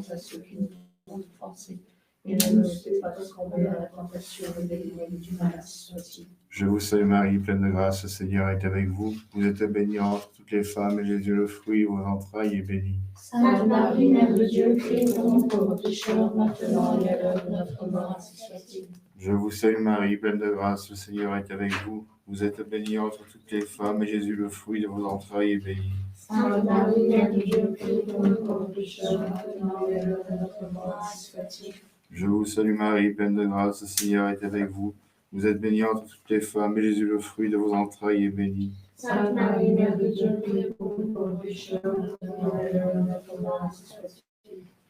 délivrance à ceux qui nous ont offensés. Et ne nous fais pas tomber dans la tentation, et délivre-nous du mal, ainsi soit-il. Je vous salue Marie, pleine de grâce, le Seigneur est avec vous. Vous êtes bénie entre toutes les femmes, et Jésus, le fruit de vos entrailles, est béni. Sainte Marie, Mère de Dieu, priez pour nous pauvres pécheurs, maintenant et à l'heure de notre mort, ainsi soit-il. Je vous salue Marie, pleine de grâce, le Seigneur est avec vous. Vous êtes bénie entre toutes les femmes, et Jésus, le fruit de vos entrailles, est béni. Sainte Marie, Mère de Dieu, priez pour nous pauvres pécheurs, maintenant et à l'heure de notre mort, ainsi soit-il. Je vous salue Marie, pleine de grâce, le Seigneur est avec vous. Vous êtes bénie entre toutes les femmes, et Jésus, le fruit de vos entrailles, est béni. Sainte Marie, Mère de Dieu, priez pour nous pauvres pécheurs, maintenant et à l'heure de notre mort, ainsi soit-il.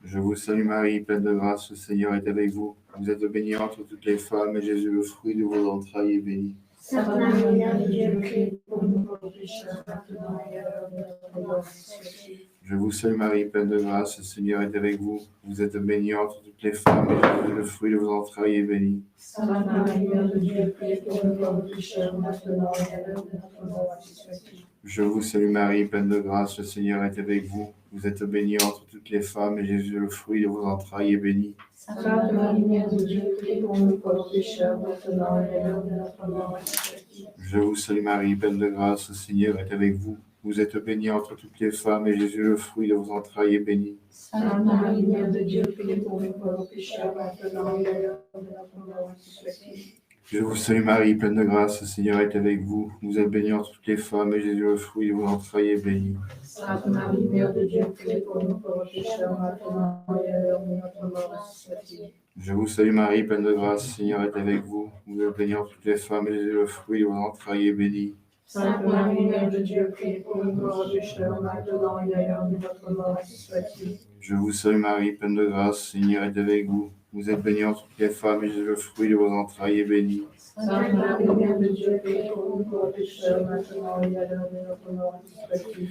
Je vous salue Marie, pleine de grâce, le Seigneur est avec vous. Vous êtes bénie entre toutes les femmes, et Jésus, le fruit de vos entrailles, est béni. Sainte Marie, Mère de Dieu, priez pour nous pauvres pécheurs, maintenant et à l'heure de notre mort, ainsi soit-il. Je vous salue Marie, pleine de grâce, le Seigneur est avec vous. Vous êtes bénie entre toutes les femmes, et Jésus, le fruit de vos entrailles, est béni. Sainte Marie, Mère de Dieu, priez pour nous pauvres pécheurs, maintenant et à l'heure de notre mort, ainsi soit-il. Je vous salue Marie, pleine de grâce, le Seigneur est avec vous. Vous êtes bénie entre toutes les femmes, et Jésus, le fruit de vos entrailles, est béni. Sainte Marie, Mère de Dieu, priez pour nous pauvres pécheurs, maintenant et à l'heure de notre mort, ainsi soit-il. Je vous salue Marie, pleine de grâce, le Seigneur est avec vous. Vous êtes bénie entre toutes les femmes, et Jésus, le fruit de vos entrailles, est béni. Sainte Marie, Mère de Dieu, priez pour nous pauvres pécheurs, maintenant et à l'heure de notre mort, ainsi soit-il. Je vous salue Marie, pleine de grâce, le Seigneur est avec vous. Vous êtes bénie entre toutes les femmes, et Jésus, le fruit de vos entrailles, est béni. Sainte Marie, Mère de Dieu, priez pour nous pauvres pécheurs, maintenant et à l'heure de notre mort, ainsi soit-il. Je vous salue Marie, pleine de grâce, le Seigneur est avec vous. Vous êtes bénie entre toutes les femmes, et Jésus, le fruit de vos entrailles, est béni. Sainte Marie, Mère de Dieu, priez pour nous pauvres pécheurs, maintenant et à l'heure de notre mort, ainsi soit-il. Je vous salue Marie, pleine de grâce, le Seigneur est avec vous. Vous êtes bénie entre toutes les femmes, et Jésus, le fruit de vos entrailles, est béni. Sainte Marie, Mère de Dieu, priez pour nous pauvres pécheurs, maintenant et à l'heure de notre mort, ainsi soit-il.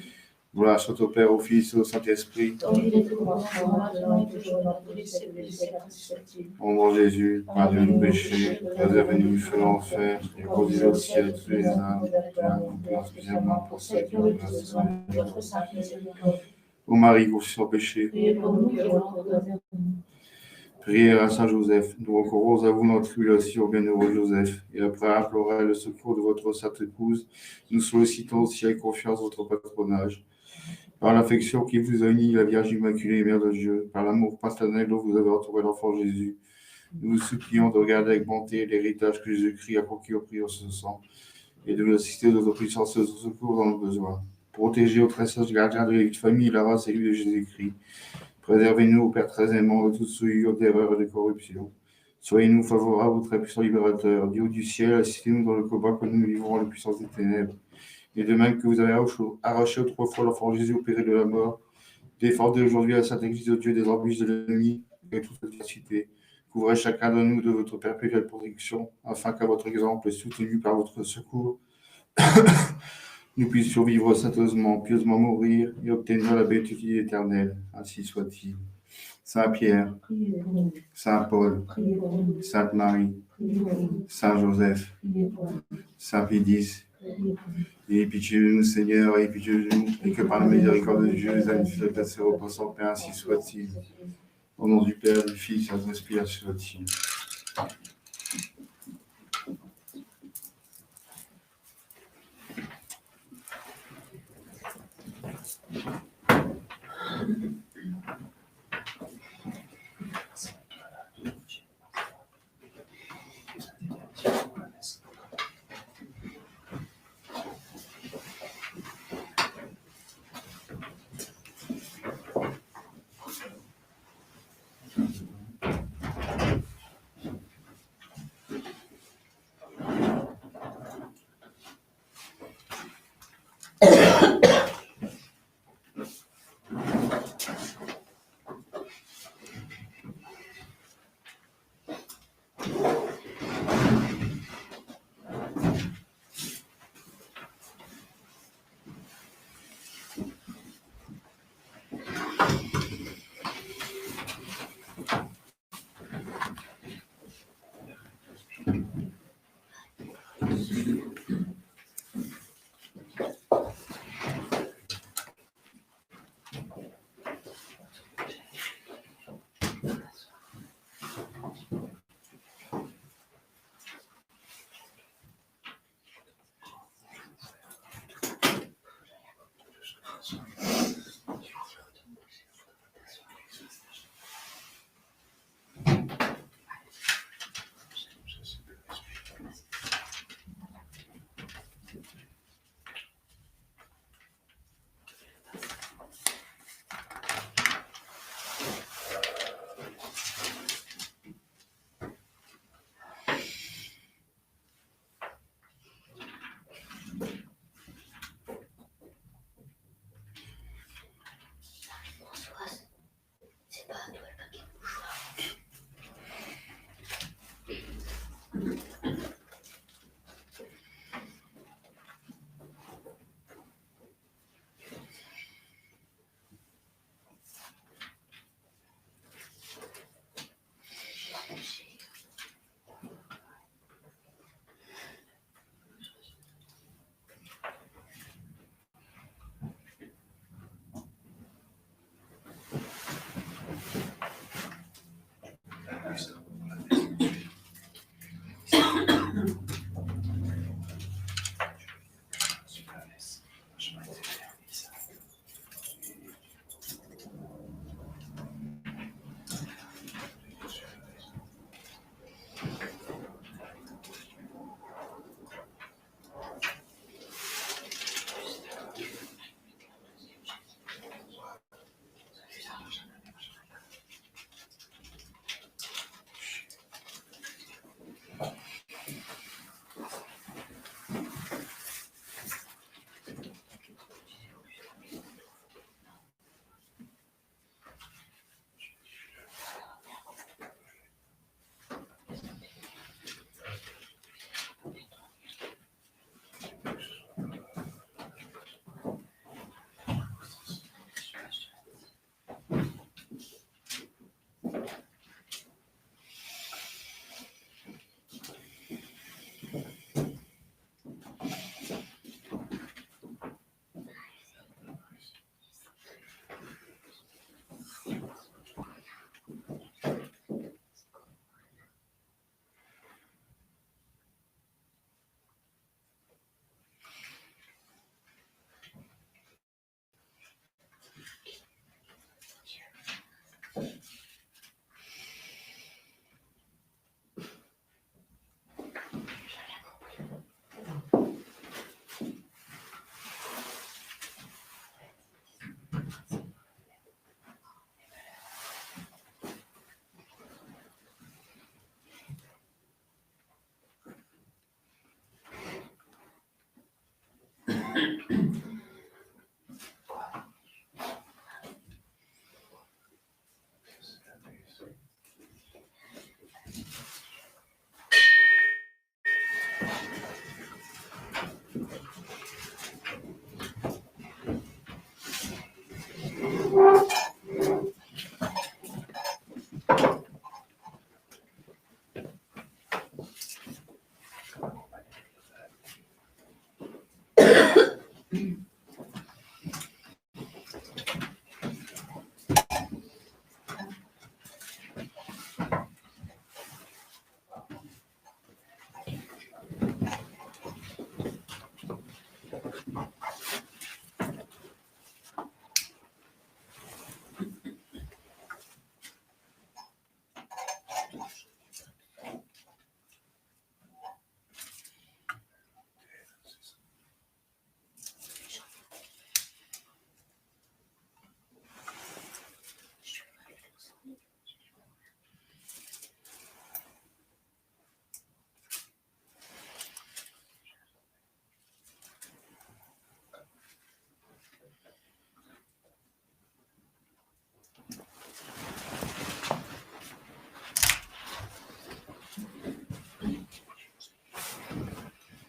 Gloire soit au Père, au Fils et au Saint-Esprit. Comme il est au commencement, maintenant et toujours, dans tous les siècles des siècles, ainsi soit-il. Ô mon Jésus, pardonnez nos péchés, préservez-nous du feu de l'enfer, et conduisez au ciel toutes les âmes, et spécialement pour celles qui ont besoin de Votre sainte miséricorde. Ô Marie, conçue sans péché, Priez pour nous qui avons besoin. priez à Saint Joseph. Nous recourons à vous dans notre tribulation, bienheureux Joseph, et après implorer le secours de votre sainte épouse, nous sollicitons aussi avec confiance votre patronage. Par l'affection qui vous a uni, la Vierge Immaculée, Mère de Dieu, par l'amour paternel dont vous avez entouré l'enfant Jésus, nous vous supplions de regarder avec bonté l'héritage que Jésus-Christ a conquis au prix de ce sang, et de nous assister de votre puissance au secours dans nos besoins. Protégez au très sage gardien de la famille, la race élue de Jésus-Christ. Préservez-nous, Père très aimant, de toute souillure, d'erreur et de corruption. Soyez-nous favorables au très puissant libérateur. Dieu du ciel, assistez-nous dans le combat que nous livrons à la puissance des ténèbres. Et de même que vous avez arraché autrefois l'enfant Jésus au péril de la mort, défendez aujourd'hui la Sainte Église de Dieu des embûches de l'ennemi et toute adversité. Couvrez chacun de nous de votre perpétuelle protection, afin qu'à votre exemple, soutenu par votre secours, nous puissions vivre sainteusement, pieusement mourir et obtenir la béatitude éternelle. Ainsi soit-il. Saint Pierre, Saint Paul, Sainte Marie, Saint Joseph, Saint Pédis, ayez pitié de nous, Seigneur, ayez pitié de nous, et que par la miséricorde de Dieu, les âmes de passer au repos sans paix, ainsi soit-il. Au nom du Père, du Fils et de l'Esprit, ainsi soit-il.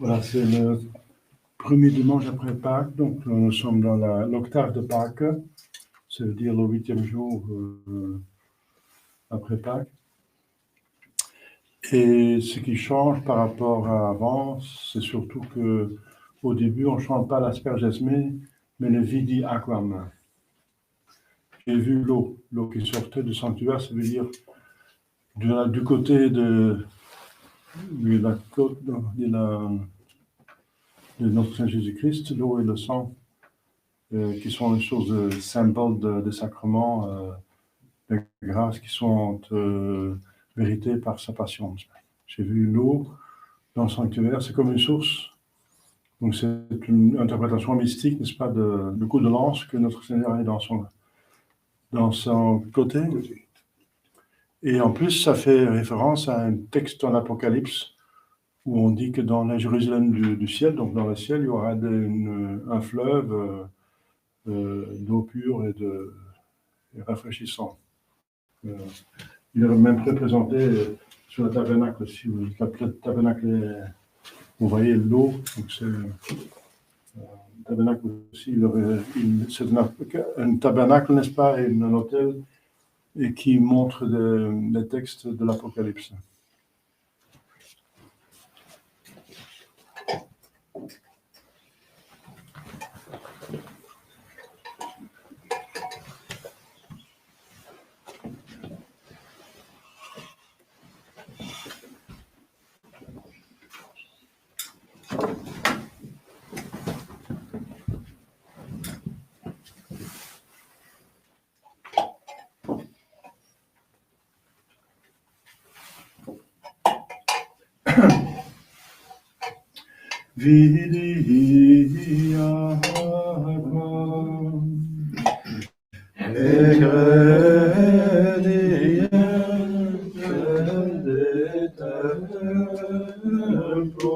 Voilà, c'est le premier dimanche après Pâques, donc nous sommes dans l'octave de Pâques, ça veut dire le 8e jour après Pâques. Et ce qui change par rapport à avant, c'est surtout que au début, on ne chante pas l'asperges mais le vidi aquam. J'ai vu l'eau qui sortait du sanctuaire, ça veut dire du côté de la côte de notre Seigneur Jésus-Christ, l'eau et le sang, qui sont des choses symboles de sacrements, de grâce qui sont véritées par sa passion. J'ai vu l'eau dans le sanctuaire, c'est comme une source. Donc c'est une interprétation mystique, n'est-ce pas, du coup de lance que notre Seigneur est dans son côté. Et en plus, ça fait référence à un texte dans l'Apocalypse où on dit que dans la Jérusalem du ciel, donc dans le ciel, il y aura un fleuve d'eau pure et rafraîchissant. Il est même représenté sur le tabernacle. Si le tabernacle, vous voyez l'eau, donc c'est le tabernacle aussi. C'est un tabernacle, n'est-ce pas, et un autel, et qui montre des textes de l'Apocalypse. Vidi aquam egrediem templo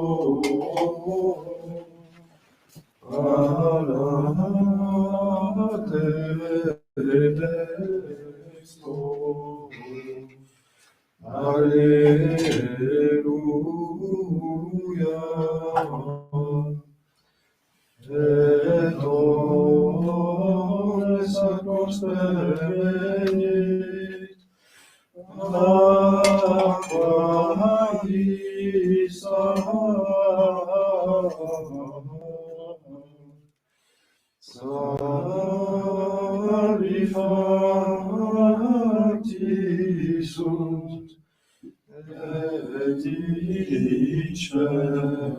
alate dexto. Alleluia. Et omnes sacros pervenit, aqua visa, salvifacti sunt, et dicent,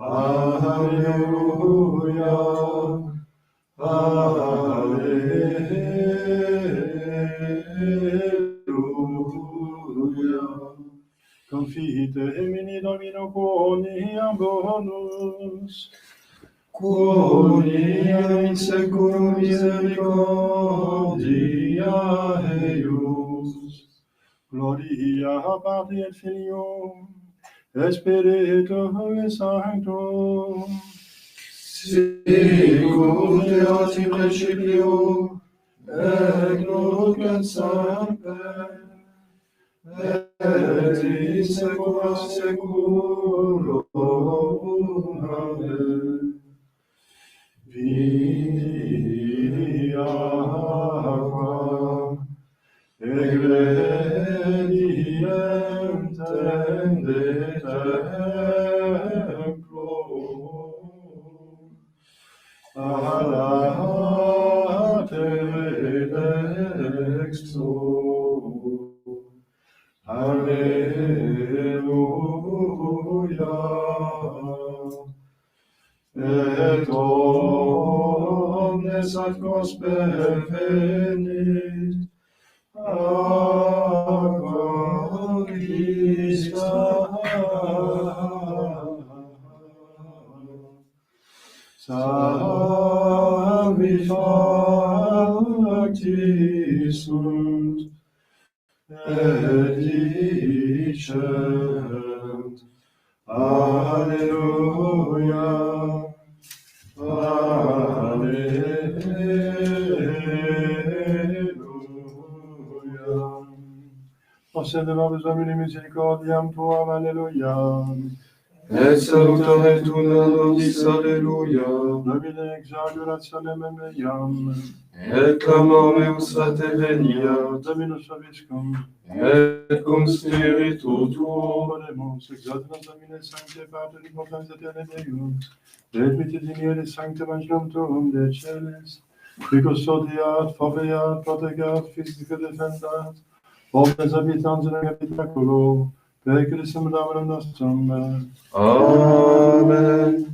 Alleluia, Alleluia. Confite Emini Domino quoniam bonus, quoniam in seculum misericordia eius. Gloria Patri et Filio, et Spiritus Sancto, sicut erat in principio, et nunc et semper, et in saecula saeculorum. Amen. Vidi aquam egrediem templo alate dexto. Alleluia. Et omnes sacros pervenit, aqua vista, salvifacti sunt, et dicent, Alleluia, Alleluia. Concernant les hommes et les miséricordiam tuam, Alleluia. et salutare tu nobis, alleluia. Domine exaudulationem meiam, Et clamor meus ate venia, Dominus vobiscum, et cum spiritu tuo, Oremus, exaudulans Domine Sancte Patri, potens aeterne Deus, et mittidinieris sanctum angelum tuum de celis, qui custodiat, foveat, protegat, fisica defendat, omnes habitans in habitaculo, per Christum Dominum nostrum. Amen.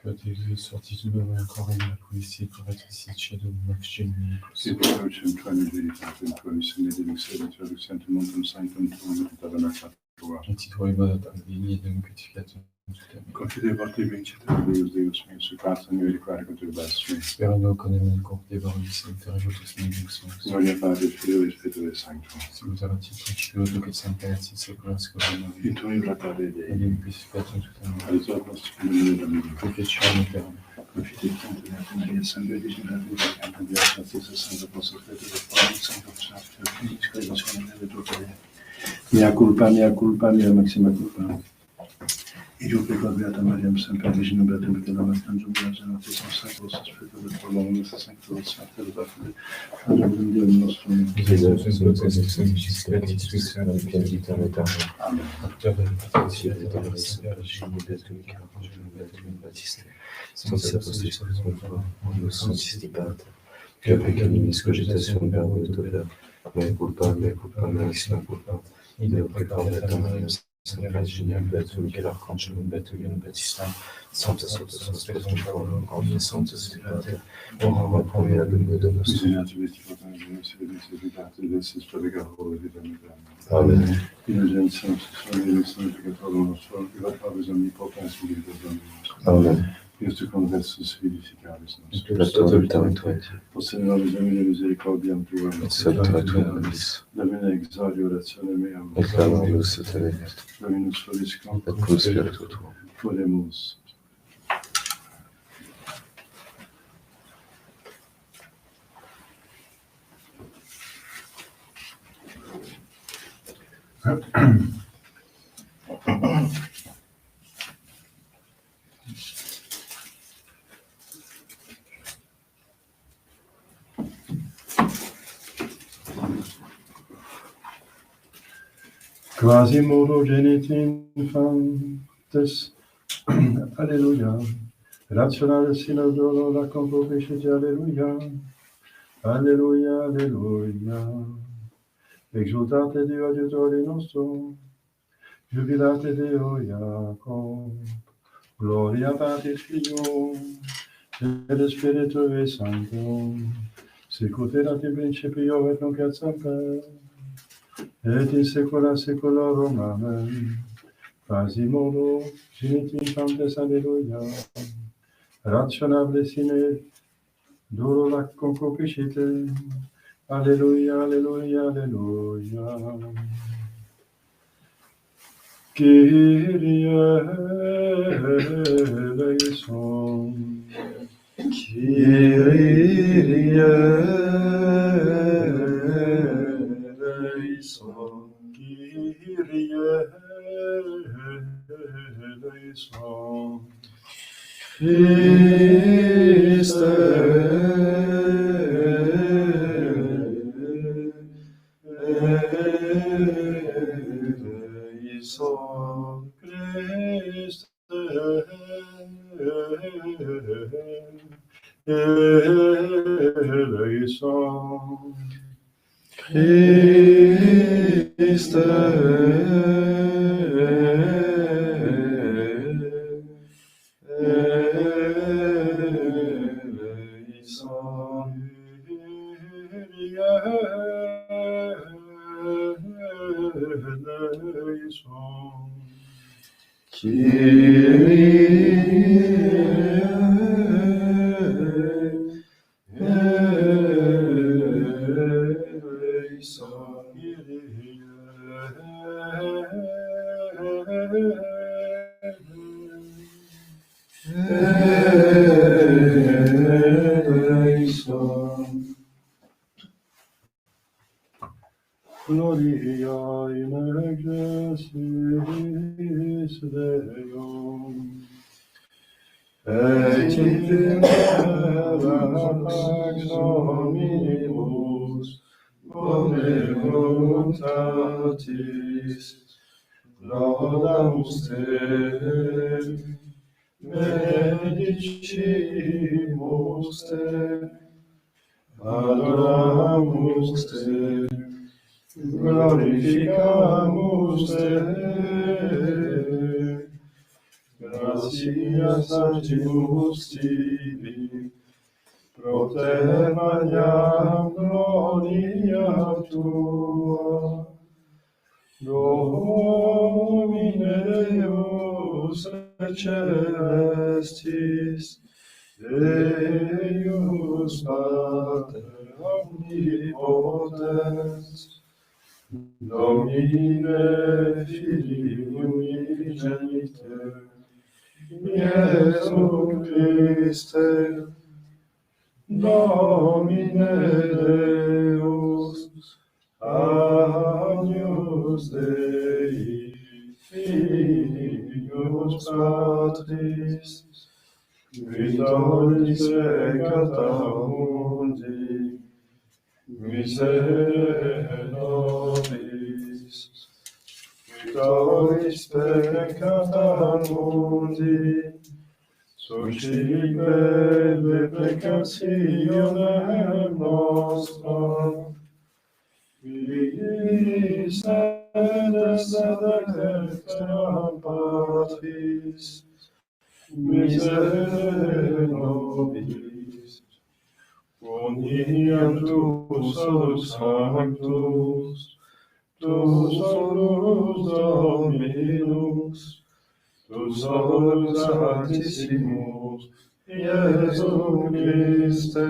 Que Jésus sorti du bain encore et la policier pour être ici chez nous, neuf chez nous. Sit approaching 20 veritatem tuis, et nedilux sedentur sanctum sanctum tuum, et tabernacle tua. Un titre et bonne ligne de purification. Confide vorti vincite Deus Deus meus, succatum et requare conturbas meus. Spérons qu'on ait une courte débarrasse, et faire jouer tous mes douceurs. Gloria Patri, Filio et Spiritus Sancto. Si vous avez un titre, tu peux que Saint Père, si c'est pour ce que vous avez. In tui vratare Et Dei, une purification tout à l'heure. alitor nostrum in Domini. Purification mon Père. Confide Sancte Maria, Sancte Virgine Maria, Sancte Dea, Sancte Sancte Apostol, Spiritus Sanctus, Sanctus Sanctus, Phoenix, Creation, et tuo Père. Mea culpa, mea maxima culpa. Io prego Beata Mariam, sempre Virgine Beata, perché la nostra giungere, Generatis, Sanctus, Spiritus, et Tuo Nomen, Sanctus, Sanctus, Adonai, Dio nostro. Jésus, c'est notre Saint jusqu'à la destruction de la pierre d'éternel. Amen. Acteur de l'importation de la Saint-Père, Jésus, nous bêtes, nous caracons, nous bêtes, nous baptistes. Sans apostles, excuse mon toi, nous sommes distinctes. Que avec animis cogitation verbo de Père, mea culpa, maxima culpa. Il est préparé à ta Mariam, Saint-Père, Virgine, bêtes, Michel Archange, nous bêtes, nous baptistes. Sainte, Spiritus, encore bien, Sainte, Spiritus, on renvoie premier la lumière de nos Bisogna vestire se necessitate desse spiegato di Amen. Innocenza, sessuale, santificatore nostro, che va a bisogno di potenza di Dio. Amen. Io ti converso vivificaris nostro. La tua vita in toi. Possiamo bisogno di misericordia tua. Salutare tua nobis. Domine exaudi orazione mea. Et clamor Deus et tenenet. Dominus vobiscum. Et cum spiritu tuo. Oremus. Quasimodo genit infantes, alleluia. Rationale sinodolo la convopiscit, alleluia. Alleluia, alleluia. Exultate Dio adiutori nostro, jubilate Deo Jacob. Gloria Patris Filio, et Spiritui Sancto, sicut erat in principio et nunc et semper, et in saecula saeculorum. Amen. Quasimodo genit infantes, alleluia. Rationable sine duro la concupiscite, alleluia, alleluia, alleluia. Kyrie eleison. Kyrie eleison. Kyrie eleison. Christe eleison. Christe eleison. Christe eleison. Gloria in excelsis Deo. Et in pax omnibus bone voluntatis laudamus te, benedicimus te, adoramus te, glorificamus te. Gratias artimus tibi, pro te magnam gloria tua. Domine Deus celestis, Deus Pater omnipotens, Domine Filii unigenite, Iesu Christe, Domine Deus, Agnus Dei, Filius Patris, Victoris peccata mundi, miserere nobis. Victoris peccata mundi, suscipe de peccationem nostram, Vii sedes ad extra Patris, miserere nobis. Uniam tu solus sanctus, tu solus Dominus, tu solus Altissimus, Iesu Christe,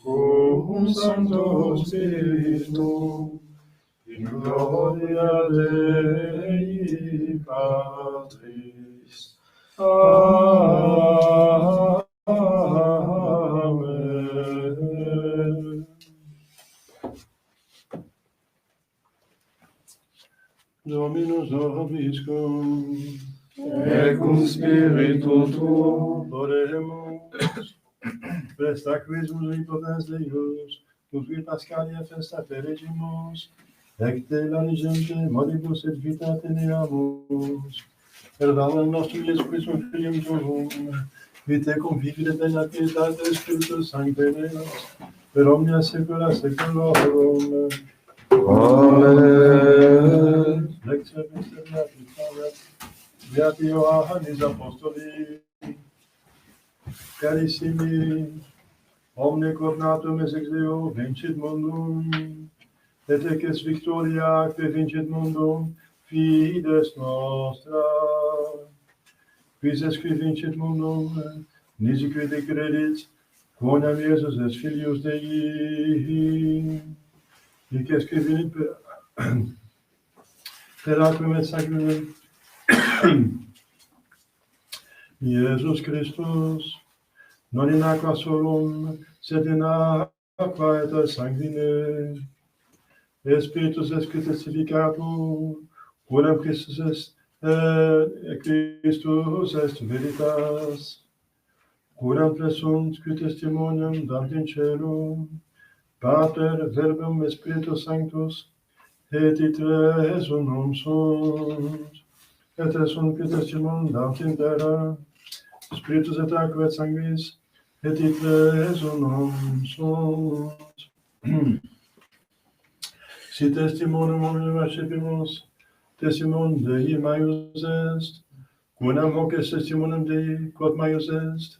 cum Sancto Spiritu, in gloria Dei Patris. Amen. Dominus vobiscum, Et cum spiritu tuo, oremus. Festa quis potens Deus, cui Pascalia festa peregimus, ecte lanigente moribus et vita teneamus. Per valem nostrum Iesu Christum Filium tuum, vitae convivere bella pietate Spiritus Sancte Deus, per omnia saecula saeculorum. Amen. Lectio Beati Beati Ioannis Apostoli, carissimi, omne cognatum es ex Deo vincit mundum, et ex victoria que vincit mundum, fides nostra. Quis est qui vincit mundum, nisi quid credit, quoniam Iesus est Filius Dei, hic est qui venit per aquam et sacrament, Iesus Christus, non in aqua solum, sed in aqua et sanguine. Spiritus est testificatur, quodam Christus est, Christus est veritas, quodam presunt qui testimonium dant in celum, Pater, Verbum, et Spiritus Sanctus, et tres unum sunt, et sunt qui testimonium dant in terra, Spiritus et aqua et sanguis, et tres unum sunt. Si testimonium omnium accepimus, testimonium Dei maius est, quodam hoc est testimonium Dei, quod maius est,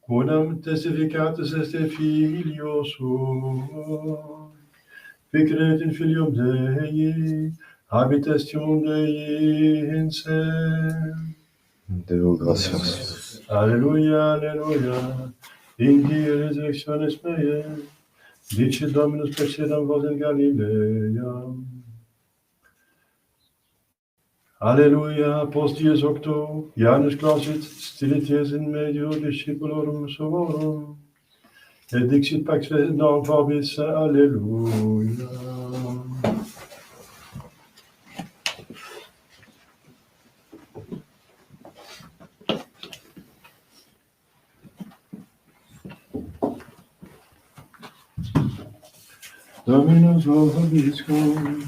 quodam testificatus est Filio suo, qui credet in Filium Dei, habit testimonium Dei in se. Deo gratias. Alleluia, alleluia, in die resurrectionis mea, dicit Dominus precedam vos in Galilea. Alleluia, post dies octo, Janus clausit, stilities in medio discipulorum suorum, et dixit pax non vobis, alleluia. Dominus vobiscum,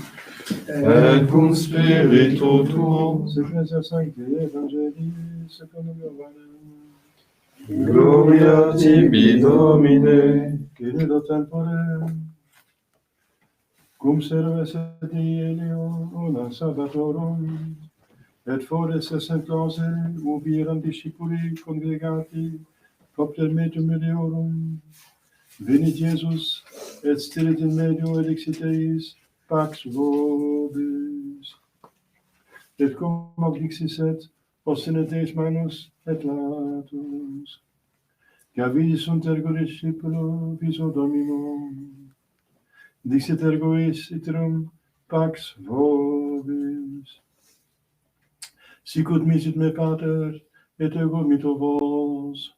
Et cum spiritu tuo, Secretia Sancti Evangelii, secundum Johannem. gloria tibi, Domine. Querido tempore, cum serves et elio una sabbatorum, et foris essent clause ubi eram discipuli congregati propter metum mediorum, venit Jesus, et stilit in medio, et dixit eis, pax vobis. Et cum hoc dixisset, postenet eis manus et latus. Gavidis sunt ergo discipulo viso Dominum. Dixit ergo eis iterum, pax vobis. Sicut misit me Pater, et ego mito vos.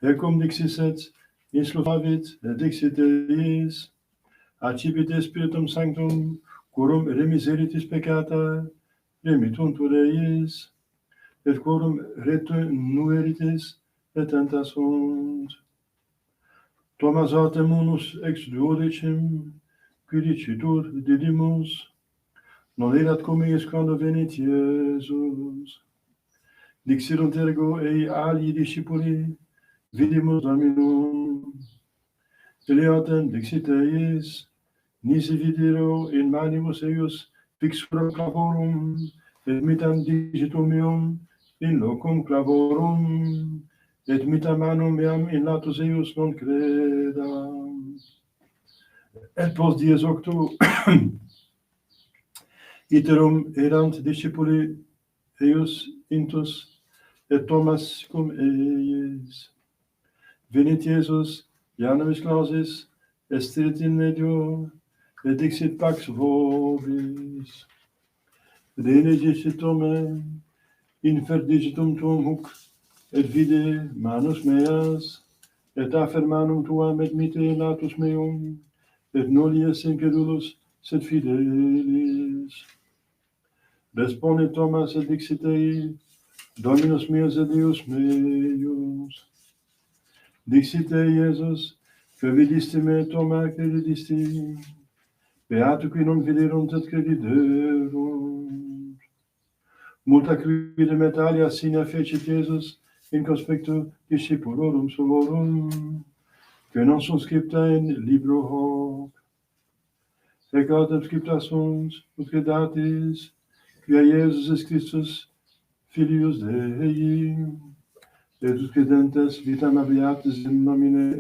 Et cum dixisset, insluvavit, et dixit eis, accipite Spiritum Sanctum, quorum remiseritis peccata, remittuntur eis, et quorum retenueritis petenta sunt. Thomas autem unus ex duodecim, qui dicitur Didymus, non erat cum eis quando venit Iesus. Dixirunt ergo ei alii discipuli, vidimus Dominum. Eleatem dixit eis, nisi videro in manibus eius fixuram clavorum, et mitam digitum meum in locum clavorum, et mitam manum meam in latus eius non credam. Et post dies octo, iterum erant discipuli eius intus, et Thomas cum eis. Venit Iesus, Janus clausis, et stilit in medio, et dixit pax vobis. Dene dicit Tome, infer digitum tuum huc, et vide manus meas, et afer manum tuam et mite latus meum, et noli es incredulus, sed fidelis. Responde Thomas et dixit ei, Dominus meus et Deus meus. Dixit ei Iesus, que vidiste me, Thomas, credidisti. Beato qui non viderunt et crediderunt. Multa quidem et alia sina fecit Iesus in conspectu discipulorum suorum, que non sunt scripta in libro hoc. Et autem scripta sunt, ut credatis, quia Iesus est Christus, Filius Dei, et ut credentes vitam habeatis in nomine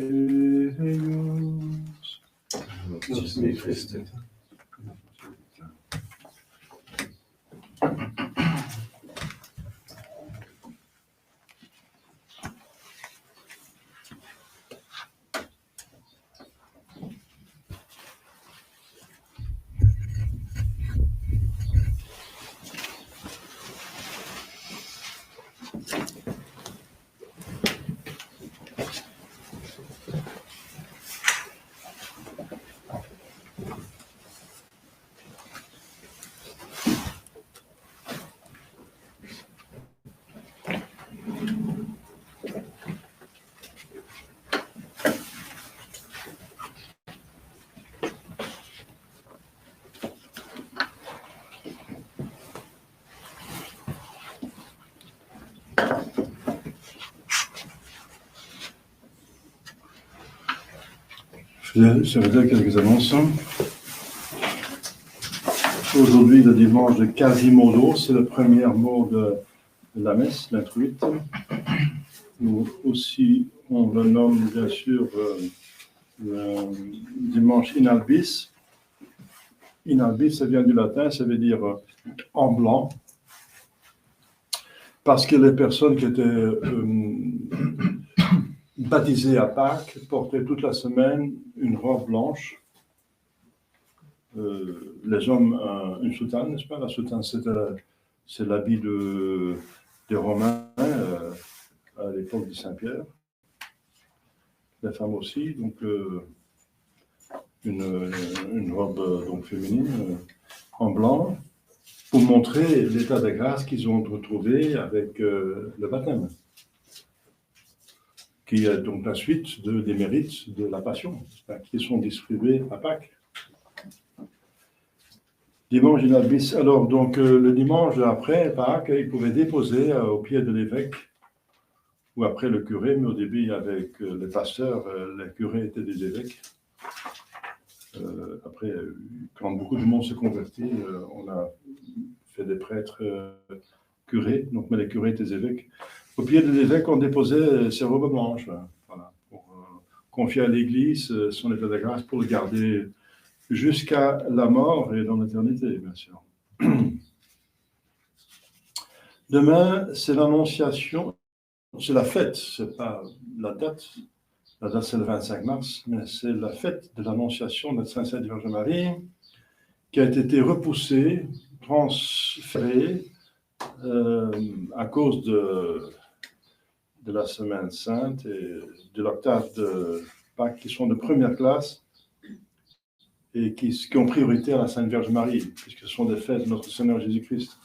eius. Nostri Christe. Je vais dire quelques annonces. Aujourd'hui, le dimanche de Quasimodo, c'est le premier mot de la messe, l'introïte. Nous aussi, on le nomme bien sûr le dimanche in albis. In albis, ça vient du latin, ça veut dire en blanc. Parce que les personnes qui étaient baptisées à Pâques portaient toute la semaine une robe blanche. Les hommes, une soutane, n'est-ce pas? La soutane, c'est l'habit des Romains à l'époque de Saint-Pierre. Les femmes aussi, donc une robe donc, féminine en blanc, pour montrer l'état de grâce qu'ils ont retrouvé avec le baptême, qui est donc la suite des mérites de la Passion, qui sont distribués à Pâques. Dimanche in albis. Alors, donc, le dimanche après Pâques, ils pouvaient déposer au pied de l'évêque, ou après le curé, mais au début, avec les pasteurs, les curés étaient des évêques. Après, quand beaucoup de monde se convertit, on a fait des prêtres curés, donc, mais les curés étaient évêques. Au pied de l'évêque, on déposait ses robes blanches, voilà, pour confier à l'Église son état de grâce, pour le garder jusqu'à la mort et dans l'éternité, bien sûr. Demain, c'est l'Annonciation, c'est la fête, c'est pas la date. La date, c'est le 25 mars, mais c'est la fête de l'Annonciation de Sainte Vierge Marie, qui a été repoussée, transférée à cause de la Semaine Sainte et de l'octave de Pâques, qui sont de première classe, et qui ont priorité à la Sainte Vierge Marie, puisque ce sont des fêtes de notre Seigneur Jésus-Christ.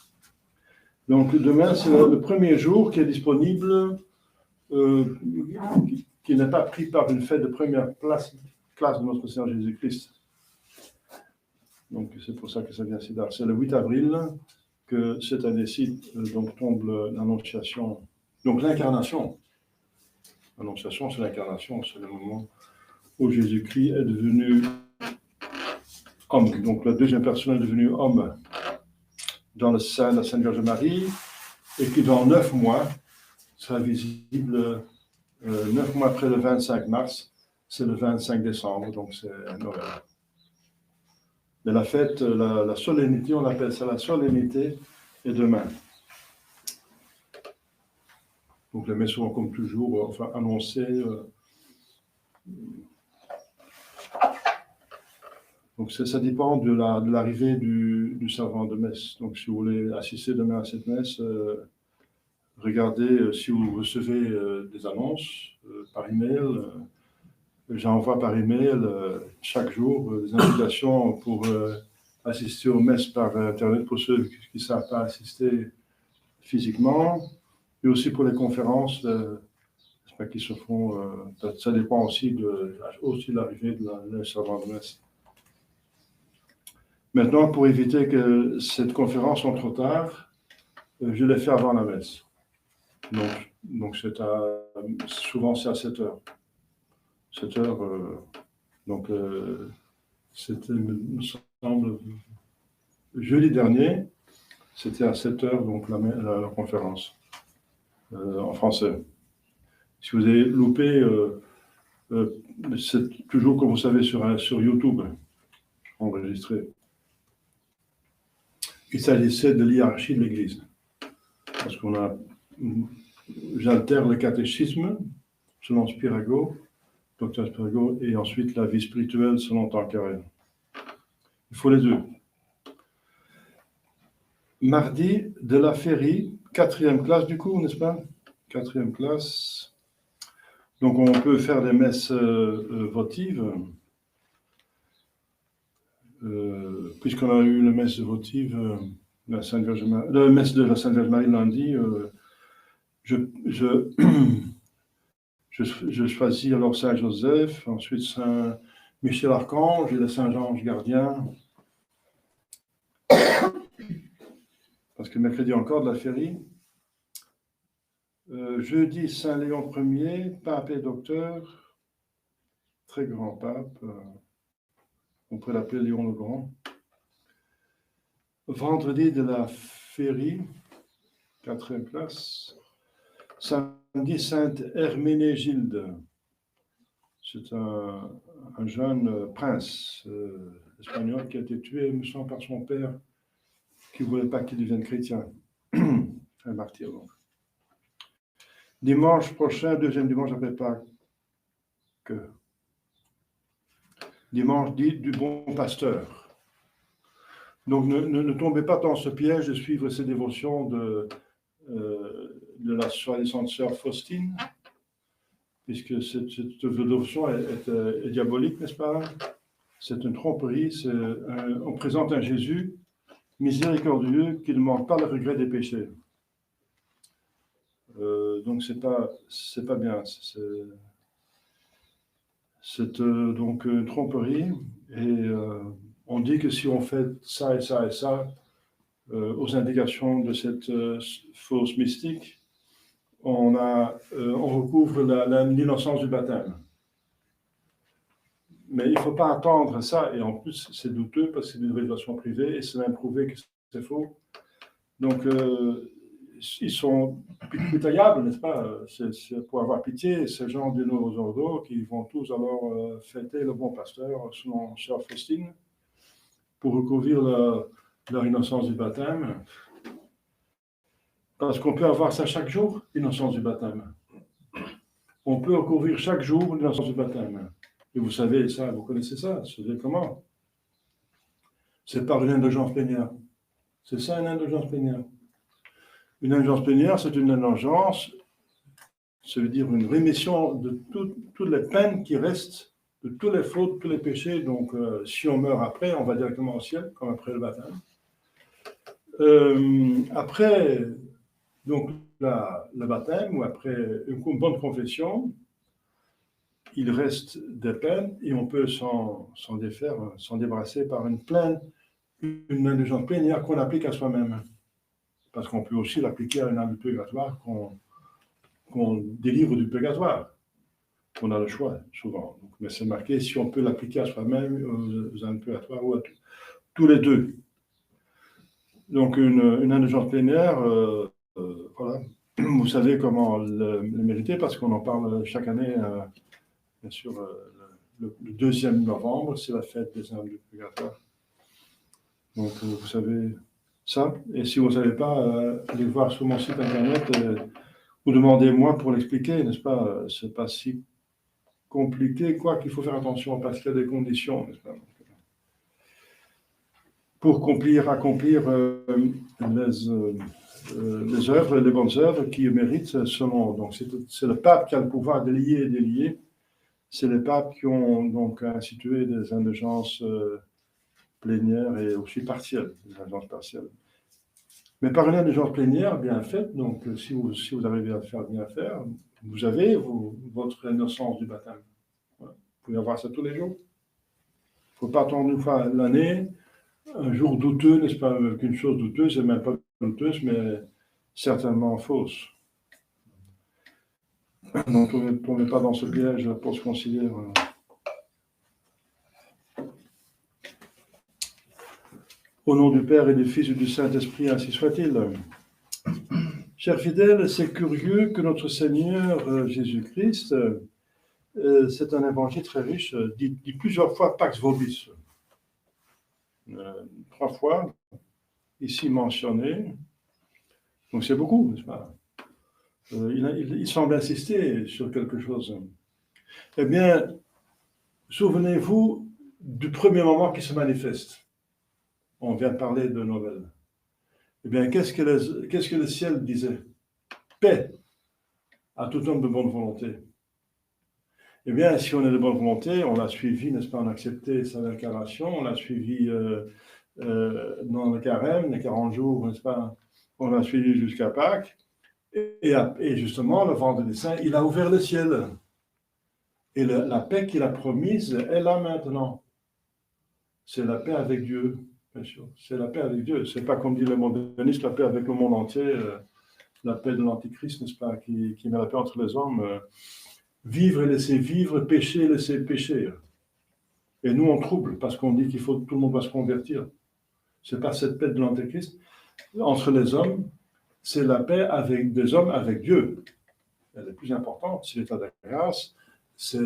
Donc demain, c'est le premier jour qui est disponible, qui n'est pas pris par une fête de première classe de notre Seigneur Jésus-Christ. Donc c'est pour ça que ça vient si tard. C'est le 8 avril que cette année-ci donc tombe l'Annonciation. Donc l'incarnation. L'Annonciation, c'est l'incarnation, c'est le moment où Jésus-Christ est devenu homme. Donc la deuxième personne est devenue homme dans le sein de la Sainte Vierge Marie, et qui dans 9 mois sera visible 9 mois après le 25 mars, c'est le 25 décembre, donc c'est Noël. Mais la fête, la solennité, on appelle ça la solennité, est demain. Donc les messes seront comme toujours enfin annoncées. Donc ça dépend de l'arrivée du servant de messe. Donc si vous voulez assister demain à cette messe, regardez si vous recevez des annonces par email. J'envoie par email chaque jour des invitations pour assister aux messes par Internet pour ceux qui ne savent pas assister physiquement, et aussi pour les conférences qui se font. Ça dépend aussi de l'arrivée de servant de messe. Maintenant, pour éviter que cette conférence soit trop tard, je l'ai fait avant la messe. Donc souvent c'est à 7 heures. 7 heures, donc c'était, me semble, jeudi dernier, c'était à 7 heures, donc la conférence en français. Si vous avez loupé, c'est toujours, comme vous savez, sur YouTube, enregistré. Il s'agissait de l'hiérarchie de l'Église. Parce j'altère le catéchisme selon Spirago, docteur Spirago, et ensuite la vie spirituelle selon Tanqueray. Il faut les deux. Mardi de la Férie, 4e classe du coup, n'est-ce pas? 4e classe. Donc on peut faire des messes votives. Puisqu'on a eu la messe votive, la messe de la Sainte Vierge Marie lundi, je choisis alors Saint Joseph, ensuite Saint Michel Archange et le Saint Jean Gardien. Parce que mercredi encore de la Férie. Jeudi Saint Léon Ier, pape et docteur. très grand pape. On pourrait l'appeler Léon le Grand. Vendredi de la Férie, 4e classe. Samedi, Sainte Herménégilde. C'est un jeune prince espagnol qui a été tué, il me semble, par son père, qui ne voulait pas qu'il devienne chrétien. Un martyr, donc. Dimanche prochain, deuxième dimanche après Pâques. Dimanche dit du bon pasteur. Donc ne tombez pas dans ce piège de suivre ces dévotions de la soi-disant sœur Faustine, puisque cette dévotion est diabolique, n'est-ce pas? C'est une tromperie, on présente un Jésus miséricordieux qui ne manque pas le regret des péchés. Donc c'est pas bien. C'est donc une tromperie, et on dit que si on fait ça et ça et ça, aux indications de cette fausse mystique, on recouvre l'innocence du baptême. Mais il ne faut pas attendre ça, et en plus c'est douteux parce que c'est une révélation privée et c'est même prouvé que c'est faux. Donc ils sont pitoyables, n'est-ce pas? C'est pour avoir pitié, ces gens de nos ordres qui vont tous alors fêter le bon pasteur, selon sœur Faustine, pour recouvrir leur innocence du baptême. Parce qu'on peut avoir ça chaque jour, l'innocence du baptême. On peut recouvrir chaque jour l'innocence du baptême. Et vous savez ça, vous connaissez ça, c'est comment? C'est par une indulgence plénière. C'est ça, une indulgence plénière. Une indulgence plénière, c'est une indulgence, ça veut dire une rémission de toutes les peines qui restent, de toutes les fautes, tous les péchés. Donc, si on meurt après, on va directement au ciel, comme après le baptême. Après, donc, le baptême, ou après une bonne confession, il reste des peines et on peut s'en défaire, s'en débarrasser par une indulgence plénière qu'on applique à soi-même. Parce qu'on peut aussi l'appliquer à une âme du purgatoire qu'on délivre du purgatoire. On a le choix, souvent. Donc, mais c'est marqué si on peut l'appliquer à soi-même, aux âmes du purgatoire, ou à tous les deux. Donc, une indulgence plénière, voilà. Vous savez comment le mériter, parce qu'on en parle chaque année, bien sûr, le 2e novembre, c'est la fête des âmes du purgatoire. Donc, vous savez ça. Et si vous ne savez pas, allez voir sur mon site internet, ou demandez-moi pour l'expliquer, n'est-ce pas? C'est pas si compliqué, quoi qu'il faut faire attention, parce qu'il y a des conditions, n'est-ce pas? Pour accomplir les œuvres, les bonnes œuvres qui méritent selon. Donc, c'est le pape qui a le pouvoir de lier et délier. C'est les papes qui ont donc institué des indulgences plénières et aussi partielles, des indulgences partielles. Mais par une indulgence plénière bien faite, donc si vous arrivez à faire bien faire, vous avez votre innocence du baptême. Voilà. Vous pouvez avoir ça tous les jours. Il ne faut pas attendre une fois l'année, un jour douteux, n'est-ce pas? Qu'une chose douteuse, c'est même pas douteuse, mais certainement fausse. Donc, ne tombez pas dans ce piège pour se considérer. Au nom du Père et du Fils et du Saint-Esprit, ainsi soit-il. Chers fidèles, c'est curieux que notre Seigneur Jésus-Christ, c'est un évangile très riche, dit plusieurs fois Pax Vobis. 3 fois, ici mentionné. Donc c'est beaucoup, n'est-ce pas? Il semble insister sur quelque chose. Eh bien, souvenez-vous du premier moment qui se manifeste. On vient de parler de Noël. Eh bien, qu'est-ce que le ciel disait? Paix à tout homme de bonne volonté. Eh bien, si on est de bonne volonté, on l'a suivi, n'est-ce pas? On a accepté sa incarnation, on l'a suivi dans le carême, les 40 jours, n'est-ce pas? On l'a suivi jusqu'à Pâques. Et justement, le vendredi saint, il a ouvert le ciel. Et la paix qu'il a promise est là maintenant. C'est la paix avec Dieu, bien sûr. C'est la paix avec Dieu. C'est pas comme dit le moderniste, la paix avec le monde entier, la paix de l'Antichrist, n'est-ce pas, qui met la paix entre les hommes. vivre et laisser vivre, pécher et laisser pécher. Et nous, on trouble parce qu'on dit qu'il faut tout le monde va se convertir. Ce n'est pas cette paix de l'Antéchrist. Entre les hommes, c'est la paix avec des hommes avec Dieu. Elle est plus importante, c'est l'état de grâce, c'est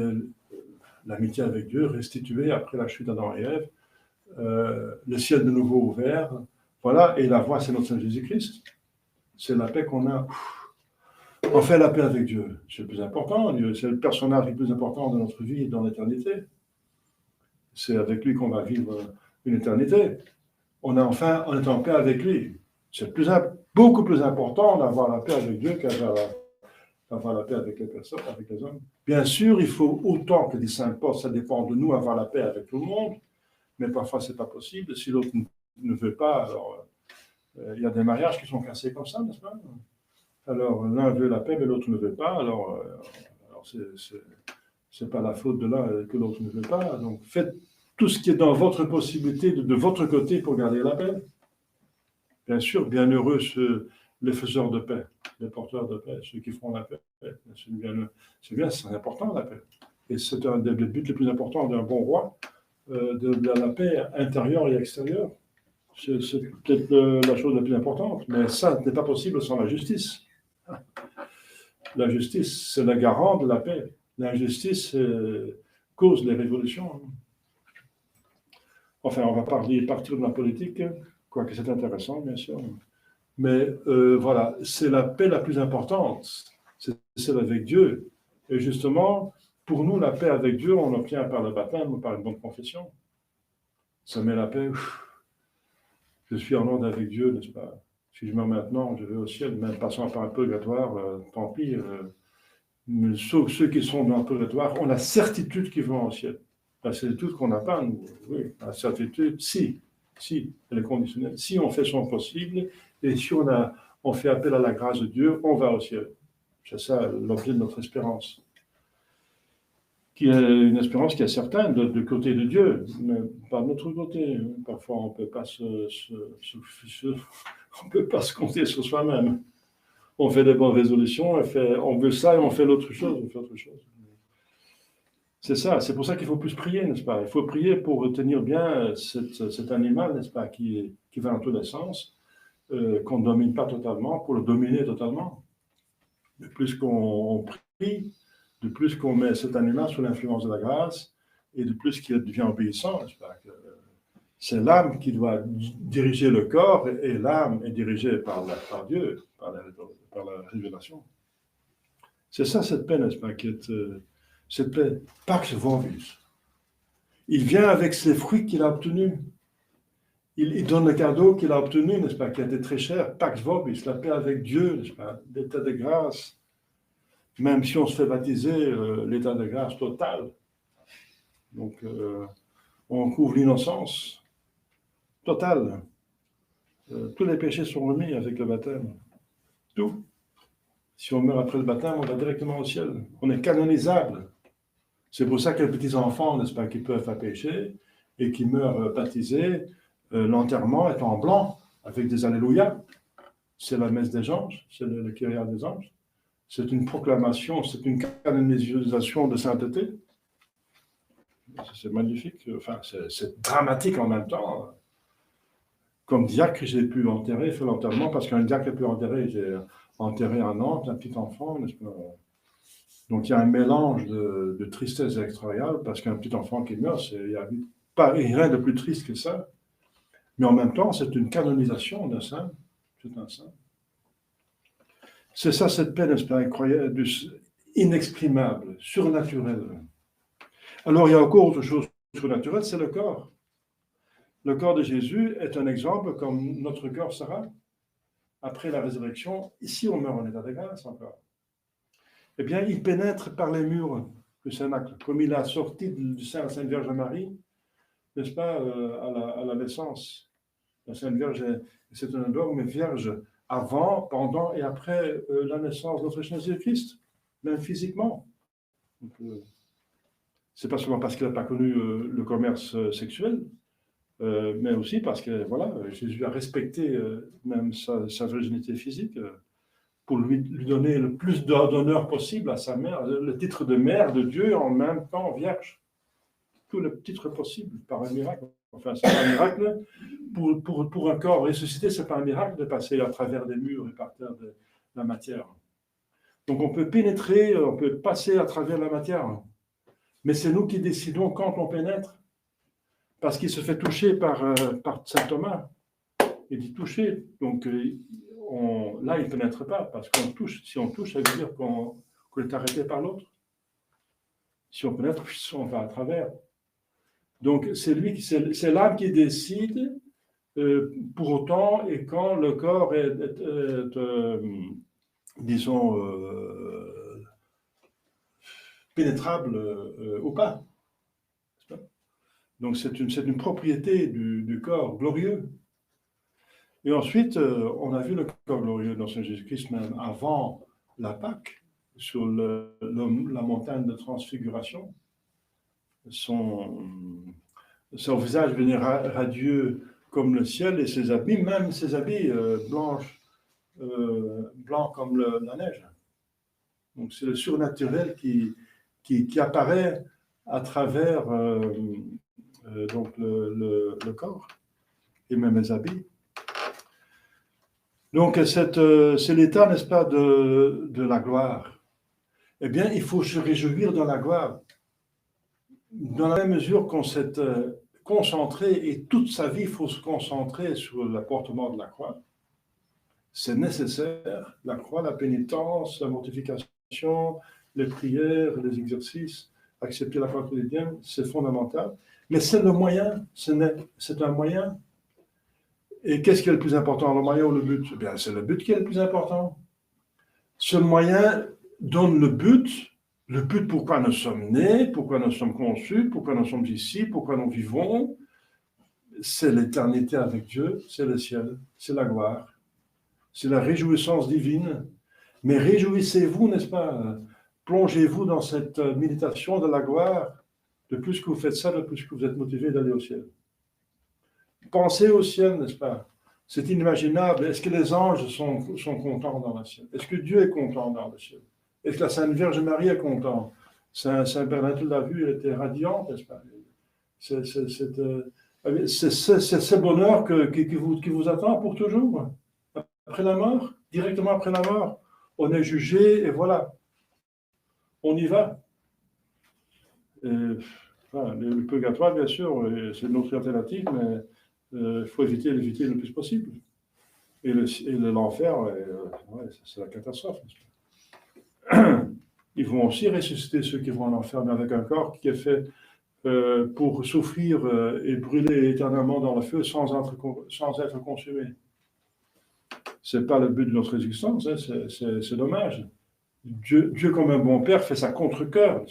l'amitié avec Dieu restituée après la chute d'Adam et Ève, le ciel de nouveau ouvert, voilà, et la voie, c'est notre Seigneur Jésus-Christ. C'est la paix qu'on a. On fait la paix avec Dieu, c'est le plus important, c'est le personnage le plus important de notre vie dans l'éternité. C'est avec lui qu'on va vivre une éternité. On est en paix avec lui. C'est beaucoup plus important d'avoir la paix avec Dieu qu'avoir la paix avec les personnes, avec les hommes. Bien sûr, il faut autant que dit Saint Paul, ça dépend de nous, avoir la paix avec tout le monde, mais parfois ce n'est pas possible. Si l'autre ne veut pas, alors il y a des mariages qui sont cassés comme ça, n'est-ce pas? Alors l'un veut la paix, mais l'autre ne veut pas, alors c'est pas la faute de l'un que l'autre ne veut pas. Donc faites tout ce qui est dans votre possibilité de votre côté pour garder la paix. Bien sûr, bienheureux les faiseurs de paix, les porteurs de paix, ceux qui font la paix. C'est bien, c'est important la paix. Et c'est un des buts les plus importants d'un bon roi, de la paix intérieure et extérieure. C'est peut-être la chose la plus importante, mais ça n'est pas possible sans la justice. La justice, c'est le garant de la paix. L'injustice cause les révolutions. Enfin, on va partir de la politique, quoique c'est intéressant, bien sûr. Mais voilà, c'est la paix la plus importante, c'est celle avec Dieu. Et justement, pour nous, la paix avec Dieu, on l'obtient par le baptême ou par une bonne confession. Ça met la paix. Je suis en ordre avec Dieu, n'est-ce pas? Si je meurs maintenant, je vais au ciel, même passant par un purgatoire, tant pis. Ceux qui sont dans le purgatoire ont la certitude qu'ils vont au ciel. La certitude qu'on n'a pas, nous, oui, la certitude, si, elle est conditionnelle. Si on fait son possible, et si on fait appel à la grâce de Dieu, on va au ciel. C'est ça l'objet de notre espérance. Qui est une espérance qui est certaine du côté de Dieu, mais pas de notre côté. Parfois, on ne peut pas on peut pas se compter sur soi-même. On fait des bonnes résolutions, on veut ça et on fait l'autre chose. C'est ça, c'est pour ça qu'il faut plus prier, n'est-ce pas? Il faut prier pour retenir bien cet animal, n'est-ce pas, qui va dans tous les sens, qu'on ne domine pas totalement, pour le dominer totalement. De plus qu'on prie, de plus qu'on met cet animal sous l'influence de la grâce, et de plus qu'il devient obéissant, n'est-ce pas? C'est l'âme qui doit diriger le corps, et l'âme est dirigée par Dieu, par la révélation. C'est ça cette paix, n'est-ce pas, qui est... cette paix, Pax Vobis. Il vient avec ses fruits qu'il a obtenus. Il donne le cadeau qu'il a obtenu, n'est-ce pas, qui a été très cher. Pax Vobis, la paix avec Dieu, n'est-ce pas, l'état de grâce. Même si on se fait baptiser, l'état de grâce total. Donc, on couvre l'innocence totale. Tous les péchés sont remis avec le baptême. Tout. Si on meurt après le baptême, on va directement au ciel. On est canonisable. C'est pour ça que les petits enfants, n'est-ce pas, qui peuvent faire pécher et qui meurent baptisés, l'enterrement est en blanc, avec des alléluia. C'est la messe des anges, c'est le Kyrie des anges. C'est une proclamation, c'est une canonisation de sainteté. C'est magnifique, enfin, c'est dramatique en même temps. Comme diacre, j'ai pu faire l'enterrement, parce qu'un diacre a pu enterrer, j'ai enterré à Nantes, un petit enfant, n'est-ce pas? Donc il y a un mélange de tristesse extraordinaire, parce qu'un petit enfant qui meurt, il n'y a pas rien de plus triste que ça. Mais en même temps, c'est une canonisation d'un saint. C'est un saint. C'est ça, cette paix, n'est-ce pas, incroyable, inexprimable, surnaturelle. Alors il y a encore autre chose surnaturelle, c'est le corps. Le corps de Jésus est un exemple comme notre corps sera après la résurrection. Ici, on meurt en état de grâce encore. Eh bien, il pénètre par les murs du Cénacle, comme il a sorti du sein la Sainte Vierge Marie, n'est-ce pas, à la naissance. La Sainte Vierge, c'est un dogme vierge avant, pendant et après la naissance de notre Jésus-Christ, même physiquement. C'est pas seulement parce qu'il n'a pas connu le commerce sexuel, mais aussi parce que voilà, Jésus a respecté même sa virginité physique. pour lui donner le plus d'honneur possible à sa mère, le titre de mère de Dieu en même temps vierge. Tout le titre possible par un miracle. Enfin, c'est pas un miracle. Pour un corps ressuscité, c'est pas un miracle de passer à travers des murs et par terre de la matière. Donc on peut pénétrer, on peut passer à travers la matière. Mais c'est nous qui décidons quand on pénètre. Parce qu'il se fait toucher par saint Thomas. Il dit toucher. Donc là, il ne pénètre pas, parce qu'on touche. Si on touche, ça veut dire qu'on est arrêté par l'autre. Si on pénètre, on va à travers. Donc c'est l'âme qui décide pour autant et quand le corps est disons, pénétrable ou pas. Donc c'est une propriété du corps glorieux. Et ensuite, on a vu le corps glorieux dans Saint Jésus-Christ même avant la Pâque, sur la montagne de transfiguration. Son visage venait radieux comme le ciel et ses habits, même ses habits blancs comme la neige. Donc c'est le surnaturel qui apparaît à travers donc le corps et même les habits. Donc c'est l'état, n'est-ce pas, de la gloire. Eh bien, il faut se réjouir dans la gloire. Dans la même mesure qu'on s'est concentré, et toute sa vie, il faut se concentrer sur l'apportement de la croix. C'est nécessaire, la croix, la pénitence, la mortification, les prières, les exercices, accepter la croix quotidienne, c'est fondamental. Mais c'est le moyen, c'est un moyen. Et qu'est-ce qui est le plus important, le moyen ou le but? Eh bien, c'est le but qui est le plus important. Ce moyen donne le but pourquoi nous sommes nés, pourquoi nous sommes conçus, pourquoi nous sommes ici, pourquoi nous vivons. C'est l'éternité avec Dieu, c'est le ciel, c'est la gloire, c'est la réjouissance divine. Mais réjouissez-vous, n'est-ce pas? Plongez-vous dans cette méditation de la gloire. De plus que vous faites ça, de plus que vous êtes motivé d'aller au ciel. Pensez au ciel, n'est-ce pas? C'est inimaginable. Est-ce que les anges sont contents dans le ciel? Est-ce que Dieu est content dans le ciel? Est-ce que la Sainte Vierge Marie est contente? Saint Bernadette l'a vu, elle était radiante, n'est-ce pas? C'est ce bonheur qui vous attend pour toujours. Après la mort, directement après la mort, on est jugé et voilà. On y va. Le purgatoire, bien sûr, c'est une autre alternative, mais il faut éviter le plus possible. Et l'enfer, c'est la catastrophe. Ils vont aussi ressusciter ceux qui vont en enfer, mais avec un corps qui est fait pour souffrir et brûler éternellement dans le feu sans être consumé. Ce n'est pas le but de notre existence, hein, c'est dommage. Dieu, comme un bon père, fait ça contre-cœur.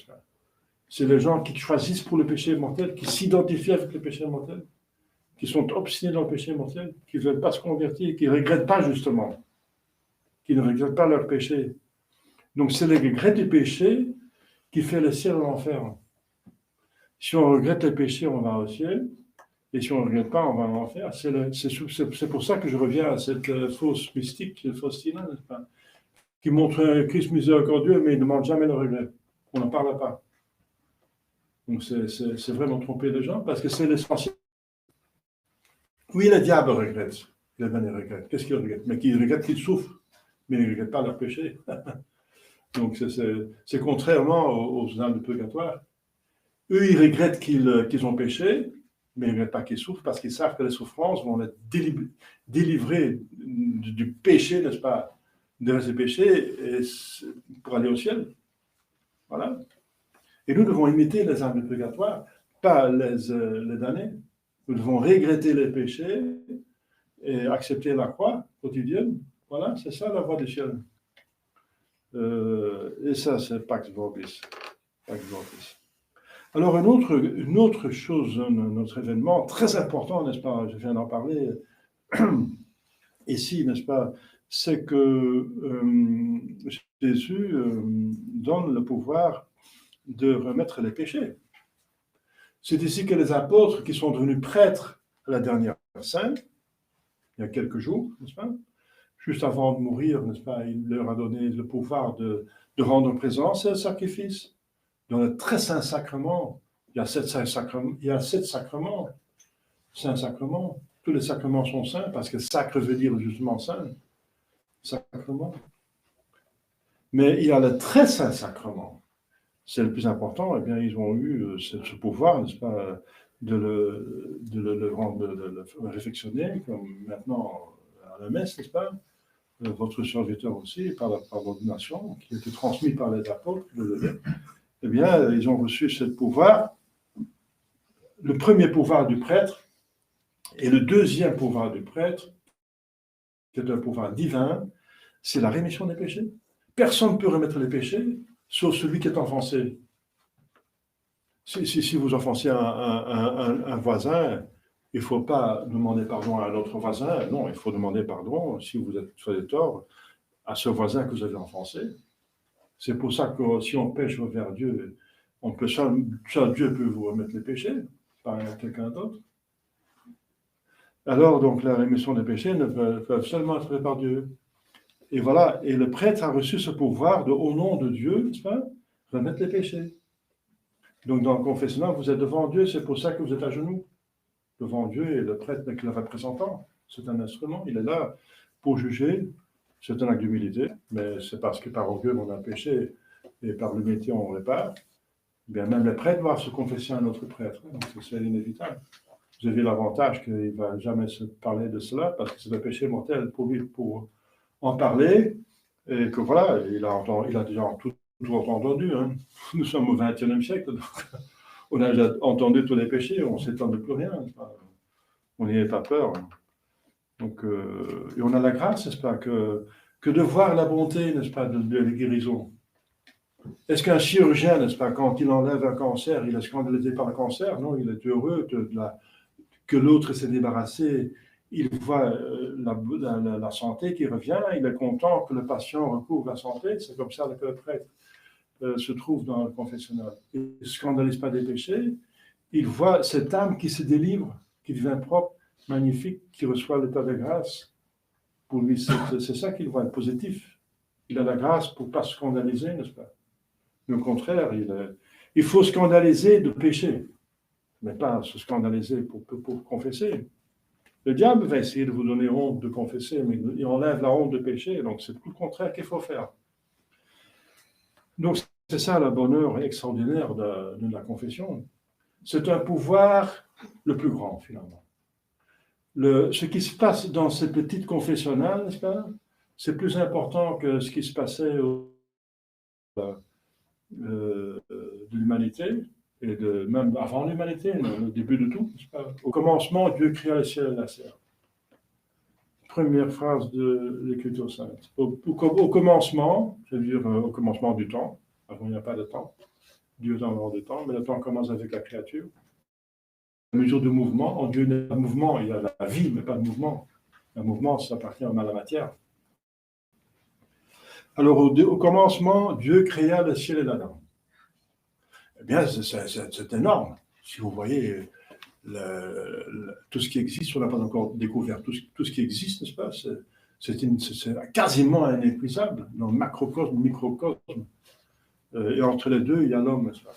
C'est les gens qui choisissent pour le péché mortel, qui s'identifient avec le péché mortel, qui sont obstinés dans le péché mortel, qui ne veulent pas se convertir, qui ne regrettent pas justement, qui ne regrettent pas leur péché. Donc c'est le regret du péché qui fait le ciel et l'enfer. Si on regrette le péché, on va au ciel, et si on ne regrette pas, on va en enfer. C'est pour ça que je reviens à cette fausse mystique, Faustina, n'est-ce pas, qui montre un Christ miséricordieux, mais il ne demande jamais le regret. On n'en parle pas. Donc c'est vraiment tromper les gens, parce que c'est l'essentiel. Oui, le diable regrette. Les damnés regrettent. Qu'est-ce qu'ils regrettent? Mais qu'ils regrettent qu'ils souffrent, mais ils ne regrettent pas leur péché. Donc c'est contrairement aux âmes du purgatoire. Eux, ils regrettent qu'ils ont péché, mais ils ne regrettent pas qu'ils souffrent, parce qu'ils savent que les souffrances vont les délivrer du péché, n'est-ce pas, de ces péchés, pour aller au ciel. Voilà. Et nous devons imiter les âmes du purgatoire, pas les damnés. Nous devons regretter les péchés et accepter la croix quotidienne. Voilà, c'est ça la voie du ciel. Et ça, c'est Pax Vobis. Pax Vobis. Alors, une autre chose, un autre événement très important, n'est-ce pas, je viens d'en parler ici, n'est-ce pas, c'est que Jésus donne le pouvoir de remettre les péchés. C'est ici que les apôtres qui sont devenus prêtres à la dernière Sainte, il y a quelques jours, n'est-ce pas, juste avant de mourir, n'est-ce pas, il leur a donné le pouvoir de rendre présent ce sacrifice. Dans le très saint sacrement, il y a 7 sacrements, saint sacrements. Tous les sacrements sont saints parce que sacre veut dire justement saint, sacrement. Mais il y a le très saint sacrement. C'est le plus important. Eh bien, ils ont eu ce pouvoir, n'est-ce pas, de le réfectionner, comme maintenant à la messe, n'est-ce pas? Votre serviteur aussi, par l'ordination, qui a été transmis par les apôtres, eh bien, ils ont reçu ce pouvoir. Le premier pouvoir du prêtre et le deuxième pouvoir du prêtre, qui est un pouvoir divin, c'est la rémission des péchés. Personne ne peut remettre les péchés, sauf celui qui est offensé. Si vous offensez un voisin, il ne faut pas demander pardon à un autre voisin. Non, il faut demander pardon, si vous êtes fait des torts, à ce voisin que vous avez offensé. C'est pour ça que si on pêche vers Dieu, seul Dieu peut vous remettre les péchés, pas quelqu'un d'autre. Alors, donc, la rémission des péchés ne peuvent seulement être faite par Dieu. Et voilà, et le prêtre a reçu ce pouvoir au nom de Dieu, n'est-ce pas, remettre les péchés. Donc, dans le confessionnal, vous êtes devant Dieu, c'est pour ça que vous êtes à genoux. Devant Dieu, et le prêtre n'est que le représentant. C'est un instrument, il est là pour juger. C'est un acte d'humilité, mais c'est parce que par orgueil on a péché et par l'humilité on répare. Bien, même le prêtre doit se confesser à un autre prêtre, donc c'est inévitable. Vous avez l'avantage qu'il ne va jamais se parler de cela parce que c'est un péché mortel pour lui pour en parler et que voilà, il a déjà tout entendu. Hein. Nous sommes au XXIe siècle, donc on a déjà entendu tous les péchés, on ne s'étend de plus rien. On n'y ait pas peur. Donc, et on a la grâce, n'est-ce pas, que de voir la bonté, n'est-ce pas, de la guérison. Est-ce qu'un chirurgien, n'est-ce pas, quand il enlève un cancer, il est scandalisé par le cancer? Non, il est heureux que l'autre s'est débarrassé. Il voit la santé qui revient, il est content que le patient recouvre la santé. C'est comme ça que le prêtre se trouve dans le confessionnal. Il ne scandalise pas des péchés. Il voit cette âme qui se délivre, qui devient propre, magnifique, qui reçoit l'état de grâce. Pour lui, c'est ça qu'il voit, le positif. Il a la grâce pour ne pas scandaliser, n'est-ce pas? Mais au contraire, il faut scandaliser de péché, mais pas se scandaliser pour confesser. Le diable va essayer de vous donner honte de confesser, mais il enlève la honte de péché, donc c'est tout le contraire qu'il faut faire. Donc c'est ça le bonheur extraordinaire de la confession. C'est un pouvoir le plus grand, finalement. Ce qui se passe dans ces petites confessionnales, n'est-ce pas, c'est plus important que ce qui se passait de l'humanité, et même avant l'humanité, le début de tout. N'est-ce pas? Au commencement, Dieu créa le ciel et la terre. Première phrase de l'Écriture sainte. Au commencement, c'est-à-dire au commencement du temps, avant il n'y a pas de temps, Dieu est en dehors du temps, mais le temps commence avec la créature. La mesure de mouvement, en Dieu, il y a un mouvement, il y a la vie, mais pas de mouvement. Un mouvement, ça appartient à la matière. Alors, au commencement, Dieu créa le ciel et la terre. Eh bien, c'est énorme. Si vous voyez tout ce qui existe, on n'a pas encore découvert tout ce qui existe, n'est-ce pas? C'est quasiment inépuisable dans le macrocosme, le microcosme. Et entre les deux, il y a l'homme, n'est-ce pas?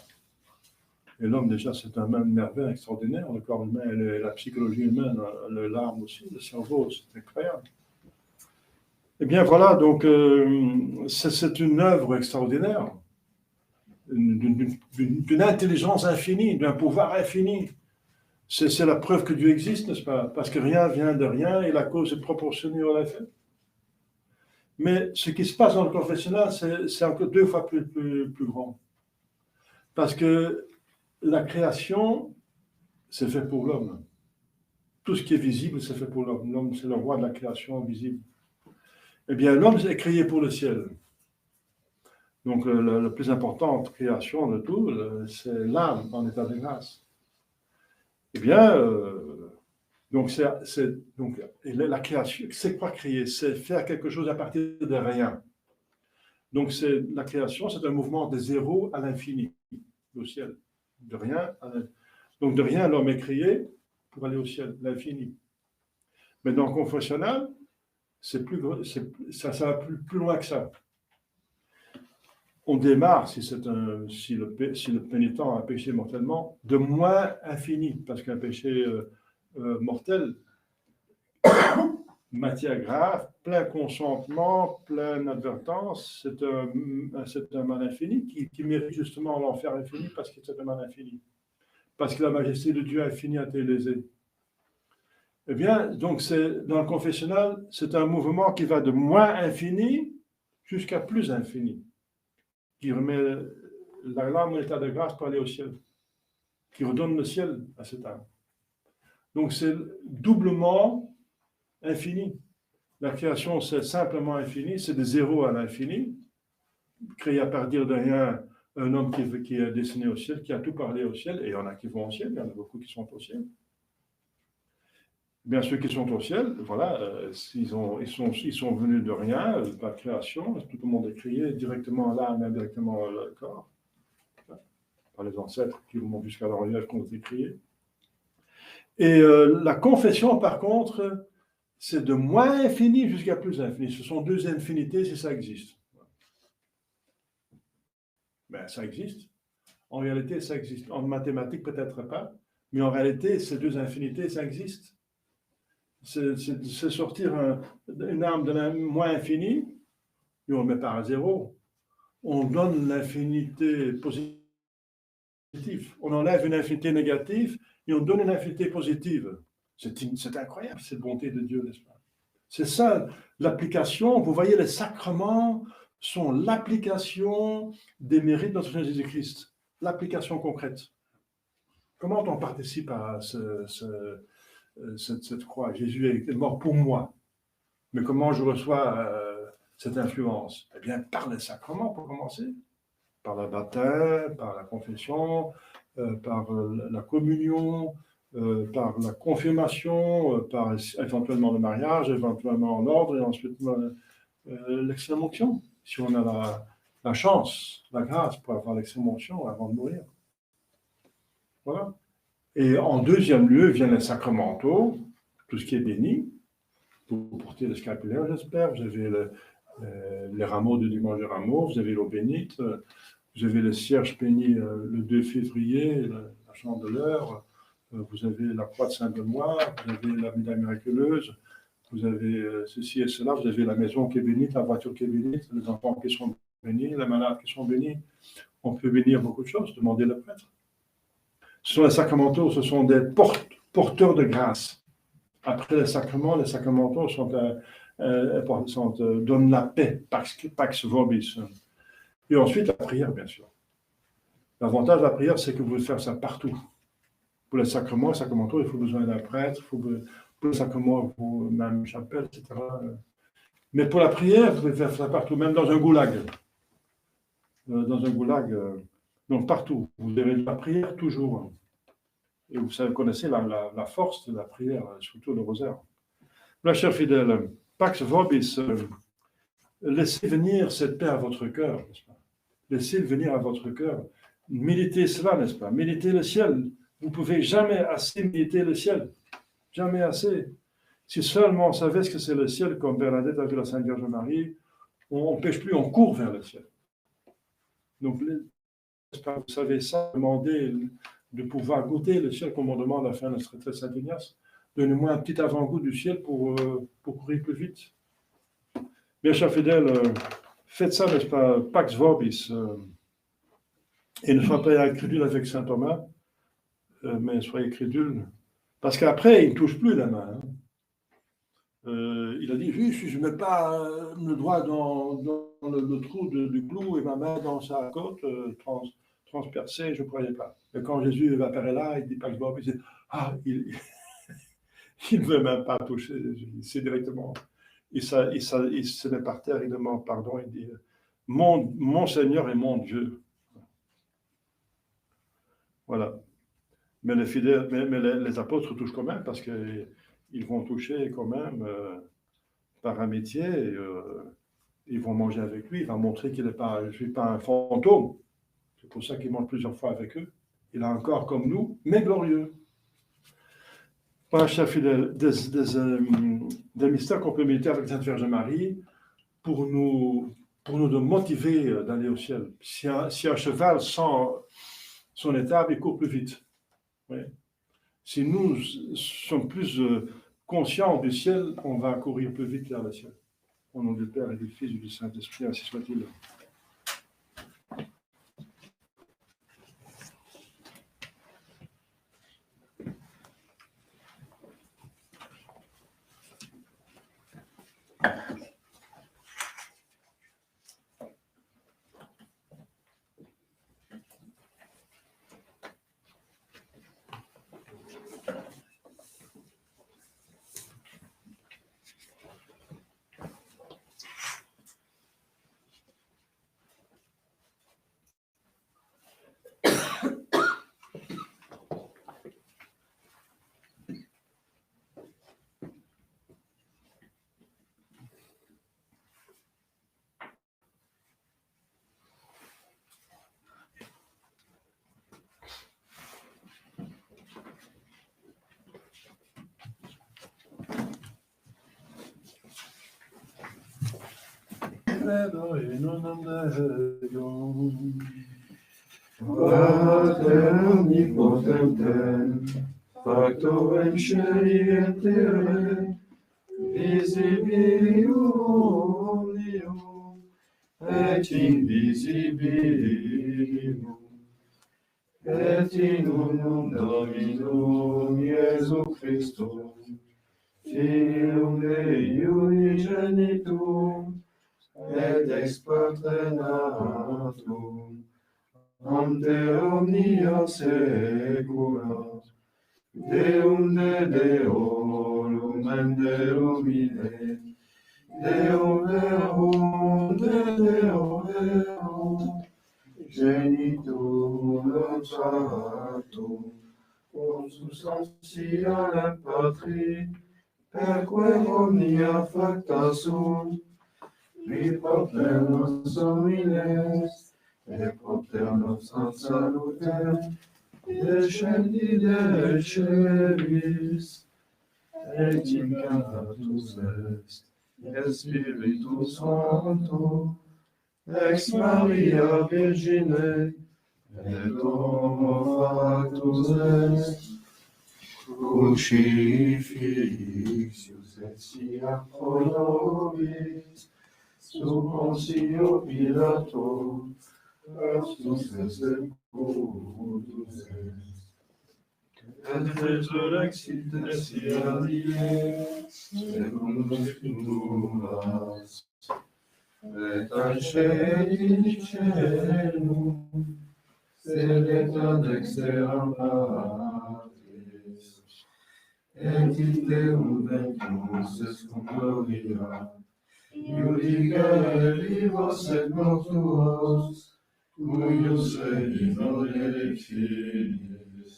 Et l'homme, déjà, c'est un merveille extraordinaire. Le corps humain, la psychologie humaine, l'âme aussi, le cerveau, c'est incroyable. Eh bien, voilà, donc, c'est une œuvre extraordinaire, d'une intelligence infinie, d'un pouvoir infini. C'est la preuve que Dieu existe, n'est-ce pas? Parce que rien vient de rien et la cause est proportionnée à l'effet. Mais ce qui se passe dans le confessionnal, c'est encore 2 fois plus grand. Parce que la création, c'est fait pour l'homme. Tout ce qui est visible, c'est fait pour l'homme. L'homme, c'est le roi de la création visible. Eh bien, l'homme est créé pour le ciel. Donc, la plus importante création de tout, c'est l'âme en état de grâce. Eh bien, donc la création, c'est quoi créer? C'est faire quelque chose à partir de rien. Donc, la création, c'est un mouvement de zéro à l'infini, au ciel. De rien à l'infini. Donc, de rien, l'homme est créé pour aller au ciel, l'infini. Mais dans le confessionnal, ça va plus loin que ça. On démarre, si le pénitent a péché mortellement, de moins infini, parce qu'un péché mortel, matière grave, plein consentement, plein advertence, c'est un mal infini qui mérite justement l'enfer infini parce que c'est un mal infini. Parce que la majesté de Dieu infinie a été lésée. Eh bien, donc, dans le confessionnal, c'est un mouvement qui va de moins infini jusqu'à plus infini, qui remet l'âme en état de grâce pour aller au ciel, qui redonne le ciel à cette âme. Donc, c'est doublement infini. La création, c'est simplement infini, c'est de zéro à l'infini, créé à partir de rien, un homme qui est destiné au ciel, qui a tout parlé au ciel, et il y en a qui vont au ciel, il y en a beaucoup qui sont au ciel. Bien, ceux qui sont au ciel, voilà, ils sont venus de rien, de la création, tout le monde est créé directement à l'âme, indirectement au corps, par les ancêtres qui remontent jusqu'à l'origine qu'on a été créés. Et la confession, par contre, c'est de moins infini jusqu'à plus infini. Ce sont deux infinités si ça existe. Ben, ça existe. En réalité, ça existe. En mathématiques, peut-être pas, mais en réalité, ces deux infinités, ça existe. C'est sortir une âme de moins infini, et on ne met pas à zéro. On donne l'infinité positive. On enlève une infinité négative et on donne une infinité positive. C'est incroyable, cette bonté de Dieu, n'est-ce pas? C'est ça, l'application. Vous voyez, les sacrements sont l'application des mérites de notre Seigneur Jésus-Christ. L'application concrète. Comment on participe à cette croix? Jésus est mort pour moi. Mais comment je reçois cette influence? Eh bien, par les sacrements, pour commencer. Par le baptême, par la confession, par la communion, par la confirmation, par éventuellement le mariage, éventuellement l'ordre, et ensuite l'extrême onction, si on a la chance, la grâce pour avoir l'extrême onction avant de mourir. Voilà. Et en deuxième lieu viennent les sacramentaux, tout ce qui est béni. Vous portez le scapulaire, j'espère. Vous avez les rameaux de dimanche de rameaux, vous avez l'eau bénite, vous avez le cierge béni le 2 février, la chandeleur, vous avez la croix de Saint-Benoît, vous avez la médaille miraculeuse, vous avez ceci et cela, vous avez la maison qui est bénite, la voiture qui est bénite, les enfants qui sont bénis, les malades qui sont bénis. On peut bénir beaucoup de choses, demandez le prêtre. Ce sont les sacramentaux, ce sont des porteurs de grâce. Après les sacramentaux donnent la paix, pax vobis. Et ensuite, la prière, bien sûr. L'avantage de la prière, c'est que vous pouvez faire ça partout. Pour les sacramentaux, il faut besoin d'un prêtre, pour les sacrements, il faut même une chapelle, etc. Mais pour la prière, vous pouvez faire ça partout, même dans un goulag. Donc partout. Vous avez la prière toujours. Et vous connaissez la force de la prière, surtout le rosaire. Là, chers fidèles, Pax Vobis, laissez venir cette paix à votre cœur, n'est-ce pas? Laissez-le venir à votre cœur. Méditez cela, n'est-ce pas? Méditez le ciel. Vous ne pouvez jamais assez méditer le ciel. Jamais assez. Si seulement on savait ce que c'est le ciel, comme Bernadette a vu la Sainte Vierge Marie, on ne pêche plus, on court vers le ciel. Donc, vous savez ça, demandez de pouvoir goûter le ciel, comme on demande à la fin de notre retraite Saint-Ignace. Donnez-moi un petit avant-goût du ciel pour courir plus vite. Bien chers fidèles, faites ça, n'est-ce pas, Pax Vobis, et ne soyez pas crédule avec saint Thomas, mais soyez crédule, parce qu'après, il ne touche plus la main. Il a dit, oui, si je ne mets pas le doigt dans le trou du clou et ma main dans sa côte transpercée, je ne croyais pas. Et quand Jésus va apparaître là, il dit Pax Vobis, il dit, il ne veut même pas toucher, c'est directement... Il se met par terre, il demande pardon, il dit mon Seigneur et mon Dieu. Voilà. Mais les fidèles, mais les apôtres touchent quand même, parce qu'ils vont toucher quand même par amitié, ils vont manger avec lui, il va montrer qu'il n'est pas, je suis pas un fantôme. C'est pour ça qu'il mange plusieurs fois avec eux. Il a un corps comme nous, mais glorieux. Père chef fidèle, des mystères qu'on peut méditer avec Sainte Vierge Marie pour nous motiver d'aller au ciel. Si un cheval sent son étable, il court plus vite. Oui. Si nous sommes plus conscients du ciel, on va courir plus vite vers le ciel. Au nom du Père et du Fils et du Saint-Esprit, ainsi soit-il. Pater omnipotentem, factorem sceli et terrae, visibilium omnium et invisibilum, et in unum Dominum Iesu Christum, Filium Dei unigenitum, et ex Patre natum, ante omnia saecula, Deum de Deum et Deum ide, Deum verum de Deum verum, genitum sanctum, consubstantialem Patri, perque omnia facta sunt, qui propter nostrum ines, et propter nostram salutem, descendide celis, et incarnatus est, et Spiritus Sancto, ex Maria Virgine, et homo factus est, crucifixius et sia pro nobis, sub Pontio Pilato, Christus est sepultus est, et resurrexit sia die, secundum scripturas, et ascendit caelum, sedet ad exteram Patris, et iterum ventus est cum gloria, iudicae vivos et mortuos, cuius in odie Filius,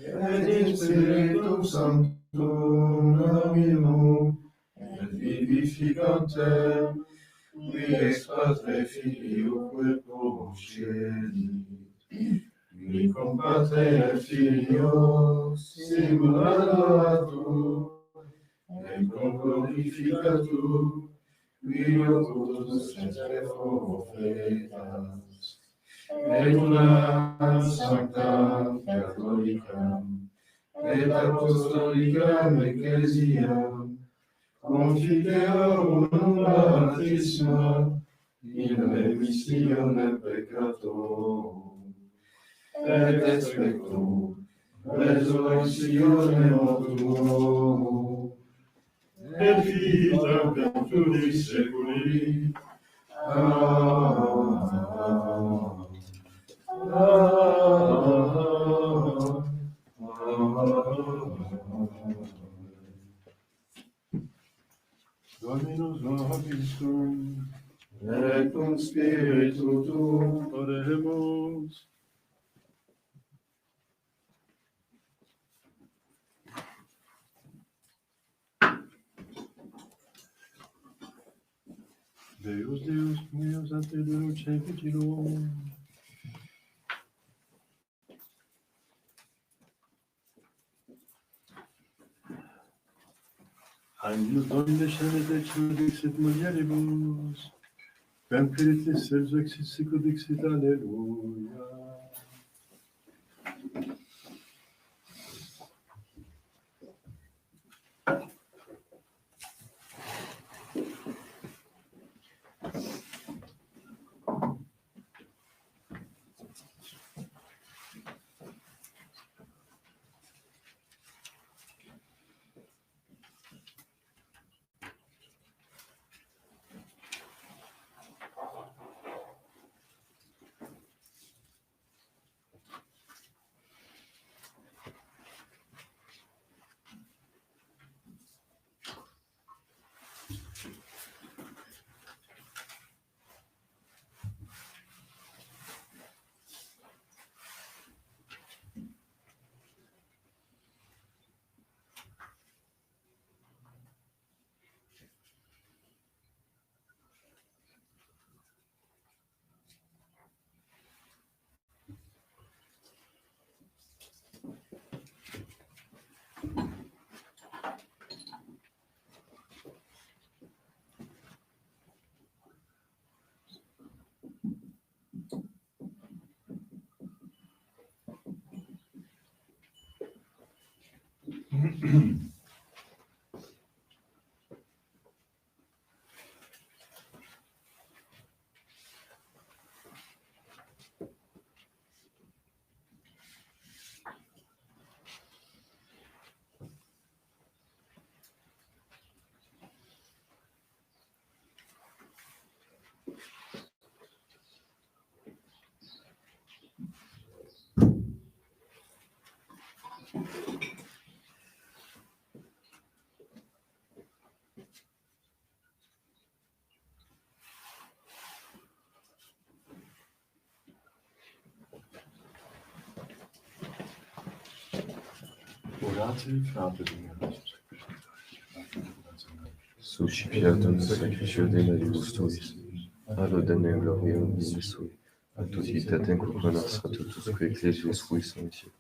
et in Spiritum Sanctum Dominum, et vivificantem, qui ex Patre Filioque procedit, qui cum Patre et Filio sicut adoratur, et cum glorificatur, qui locutus et profetas, et una sanctam catholicam, et apostolicam ecclesiam, confiteor unum baptisma, in remissione peccatorum, et expectum resurrectione mortuorum, et vitam perpetuis seculi. Amen. Dominus vobiscum, Et cum spiritu tuum, oremus. Deus, Deus meus, ante luce vigilum. Agnus Domine Shenete Dixit Mulieribus, Pempiritis Selves Exit Sico Dixit Alleluia. Oratie Vater Suscipiatum sacrificio de meritus tuis, ad odenem gloriam vini sui, ad tutitatem cuponas ad tutusque ecclesios fui sancti.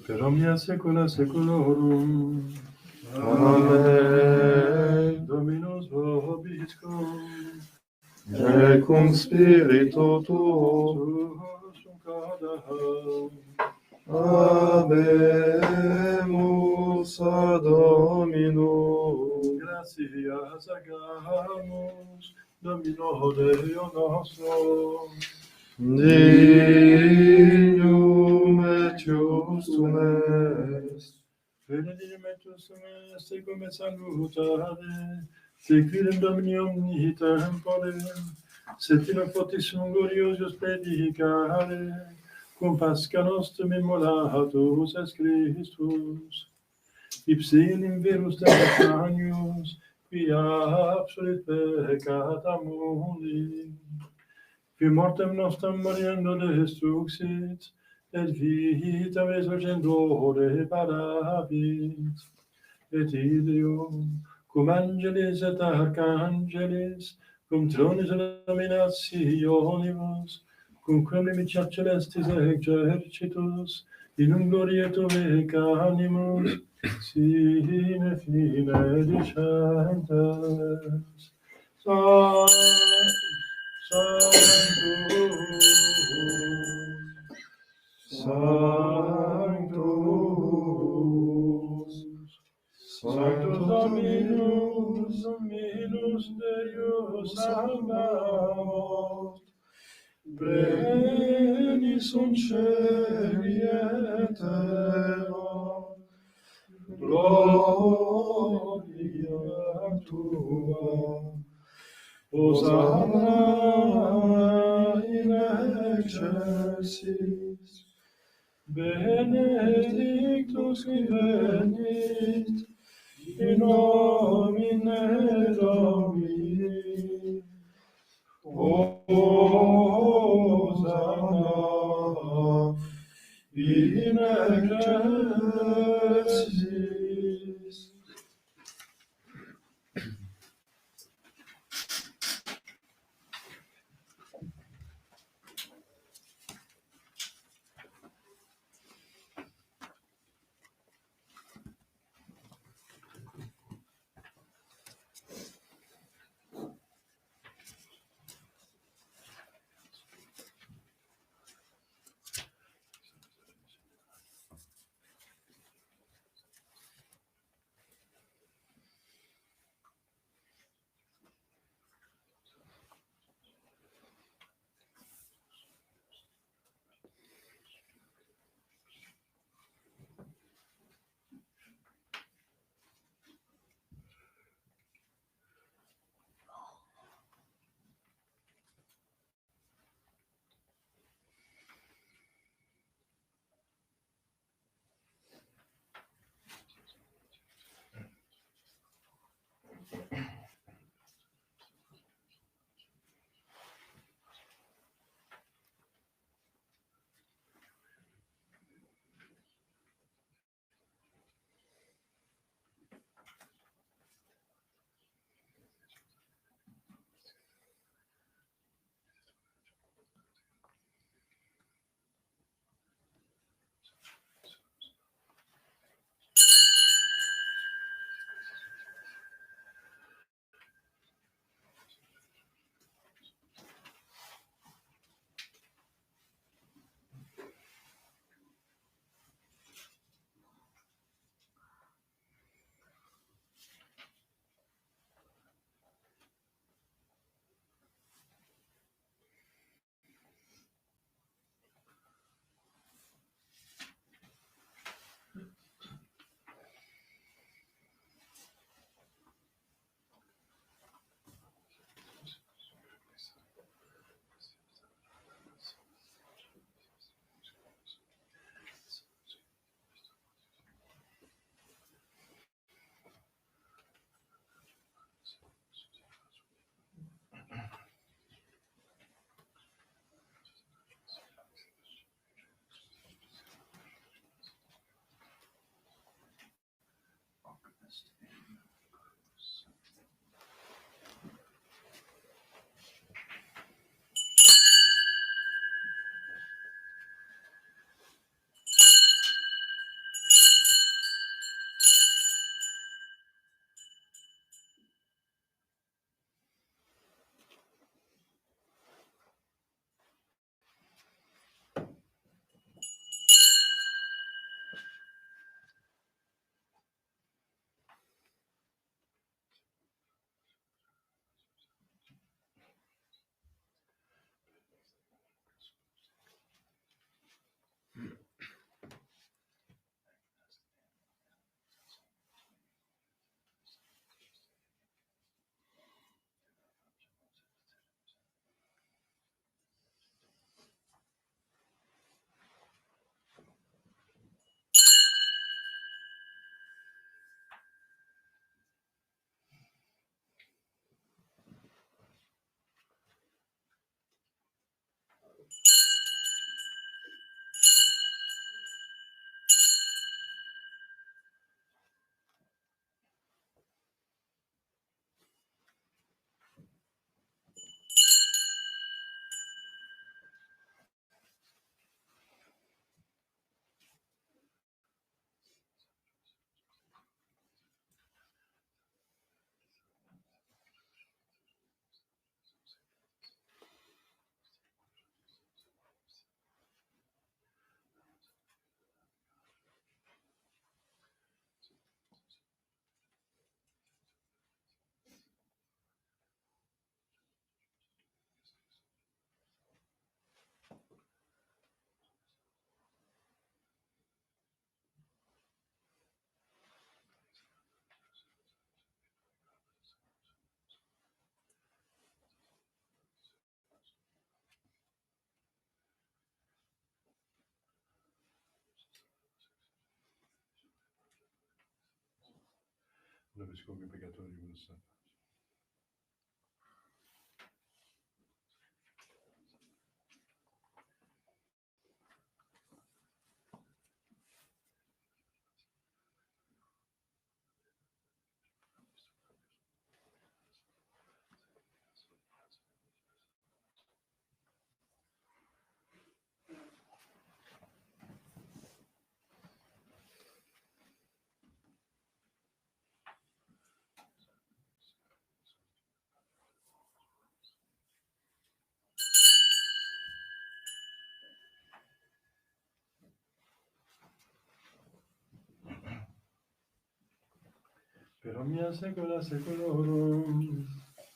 Per omnia saecula saeculorum. Amen. Dominus vobiscum. Et cum spiritu tuo. Suum cadam. Habemus ad Dominum. Gratias agamus, Domino Deo nostro. Dignum et justum est. Benedictum et justum est, ecum et salutare, sequidem Domini omni tempore, set in fortissimo gloriosius predicare, cum pasca nostrum immolatus est Christus, ipse in verus Deus agnus, qui absolit peccata mundi, qui mortem nostrum moriendo destruxit, et vitam resurgendo reparavit, et Ideo, cum angelis et archangelis, cum tronis illuminationibus, cum quemimicat celestis exercitus, in un glorietum animus, sine fine discentes. Sanctus Dominus Deus Sabaoth, Pleni sunt celi et terra, gloria tua. Hosanna in excelsis, benedictus qui venit in nomine Domini. Hosanna in excelsis. Una vescovo peccatori di San. Per omnia saecula saeculorum.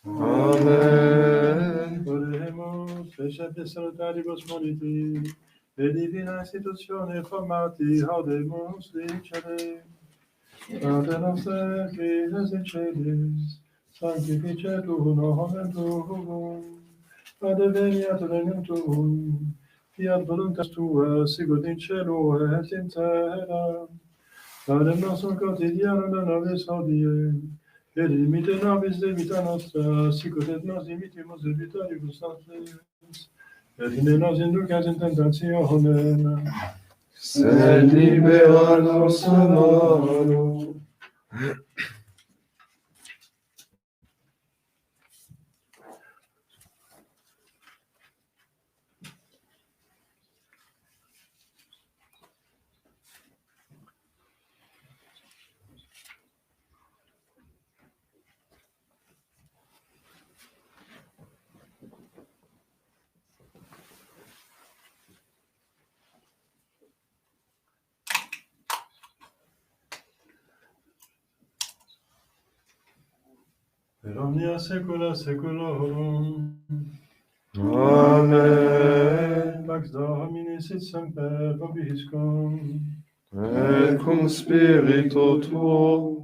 Amen. Oremus, recepte salutaribus moniti, e divina institutione formati, audemus dicere. Pater noster, qui es in celis, sanctificetur nomen tuum, adveniat regnum tuum, fiat voluntas tua, sicut in cielo et in terra. Panem nostrum quotidianum da nobis hodie, et dimite nobis debita nostra, sicut et nos dimitimus debitoribus nostris, et ne nos inducas in tentationem, Sed libera nos a malo. per omnia saecula saeculorum. Amen. Pax Domini sit semper vobiscum. Et cum spiritu tuo.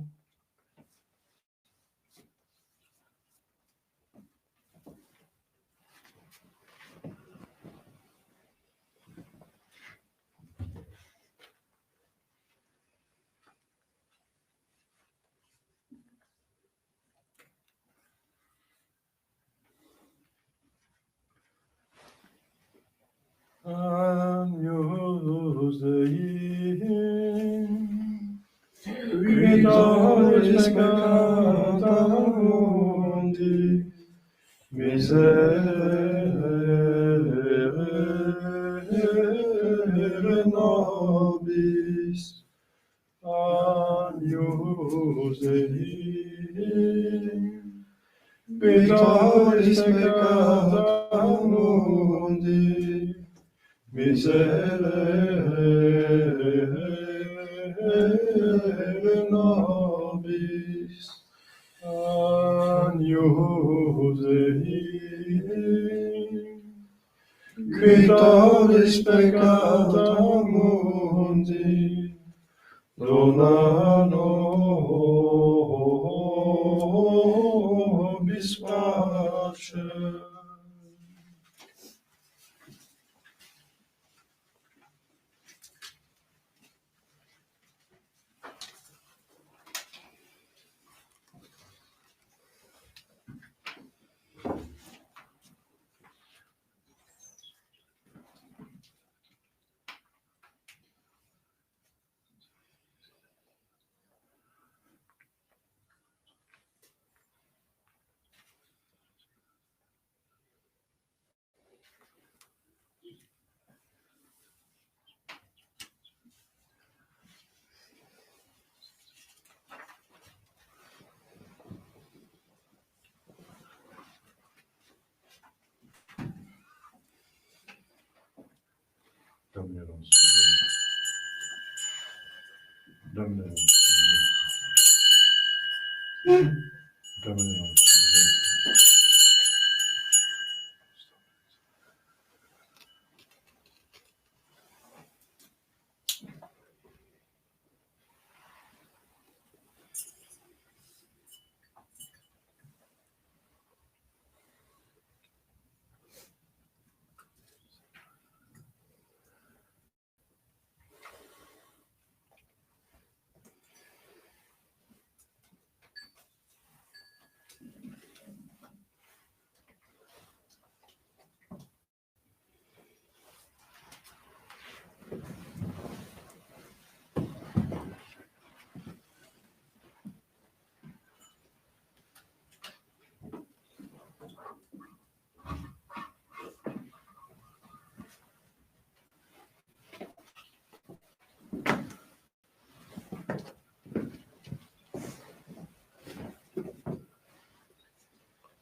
Agnus Dei, Qui peccata mundi, miserere nobis, agnus Dei, Victoris peccata mundi, miserere nobis, agnus Dei, Victoris peccata mundi, dona nobis pacem. Domnul nostru, Domnul nostru, Domnul nostru,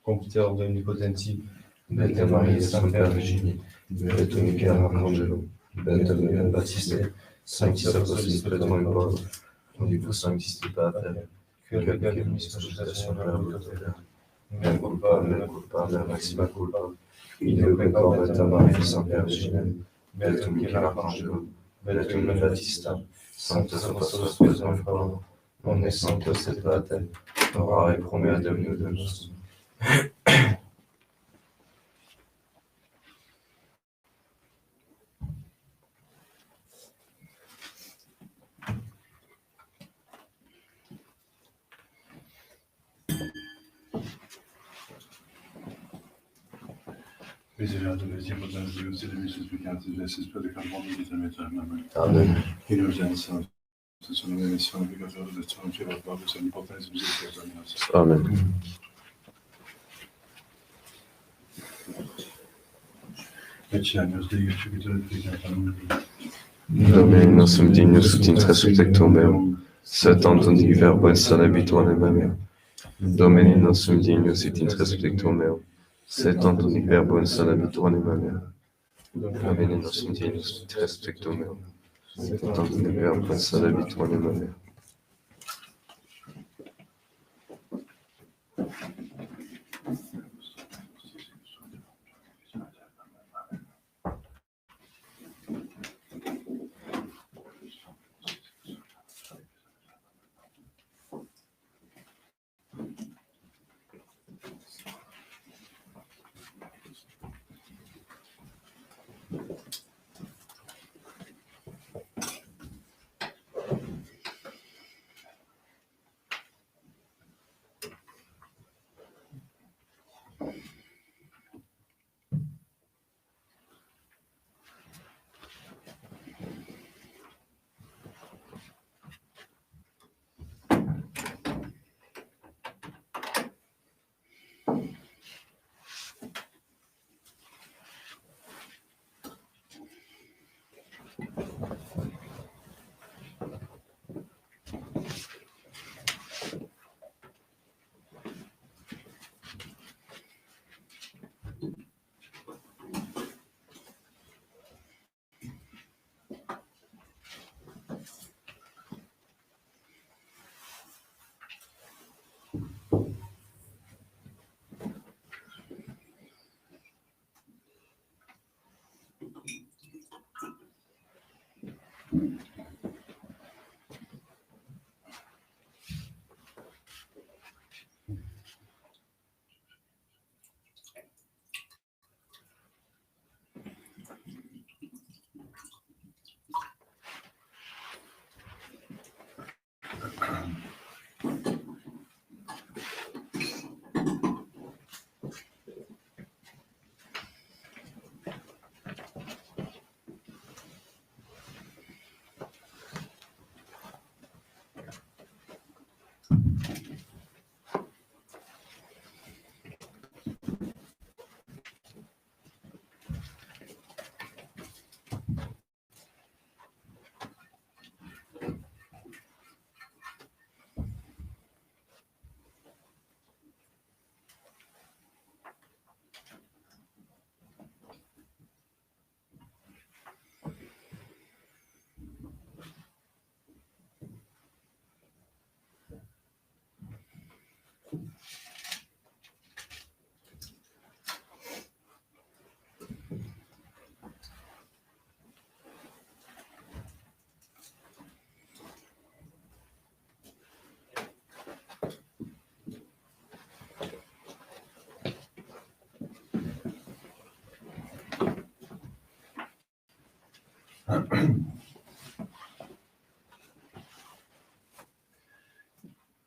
Compteur de Omnipotenti, Beata Maria Semper Virginie, Beatum Michael Arcangelo, Beatum Ioan Baptiste, Sanctis Apostolis Praetor in Paulo, Omnibus Sanctis Pater, que Galimis Cogitationem Verbutera, mea culpa, mea maxima culpa, ideo peccator Beata Maria Semper Virginie, Beatum Michael Arcangelo, Beatum Ioan Baptiste, Sanctis Apostolis Praetor in Paulo, omnes sanctos et Pater, ora et pro mea Domini Deus nostrum. Miserere Deus, Deus, et missus peccatis, et peccatum mundi, amen. Amen. Indulgenza, sono le missioni peccatori del cielo, cielo, Padre, se onnipotenza, misericordia mia. Amen. Ecce agnus Dei, executor peccata mundi. Domine nostrum dignus ut intra subjectum meum, sed tantum di verbo in salabitur anima mea. Domine nostrum dignus ut intra subjectum meum, sed tantum di verbo in salabitur anima mea. Domine nostrum dignus ut intra subjectum meum, sed tantum di verbo in salabitur anima mea.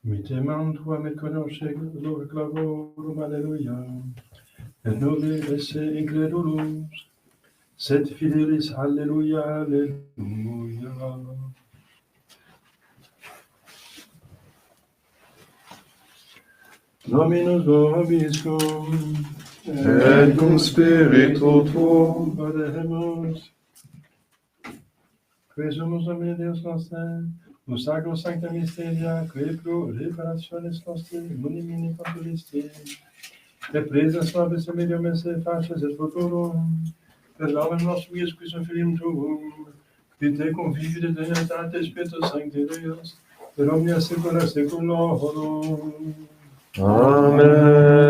Mitemant met conosce lor clavorum, alleluia. Et nobis esse incredulus, sed fidelis, alleluia, alleluia. Dominus vobiscum, et cum spiritu tuo, Oremus. Quesumus Domine Deus noster, us sacro sancta mysteria, que pro reparationis nostri munimini contulisti, et presens nobis e medium esse facies et futurum, per nomen nostrum Iesum Christum Filium tuum, qui te convivi de Trinitate Spiritus Sancti Deus, per omnia saecula saeculorum. Amen.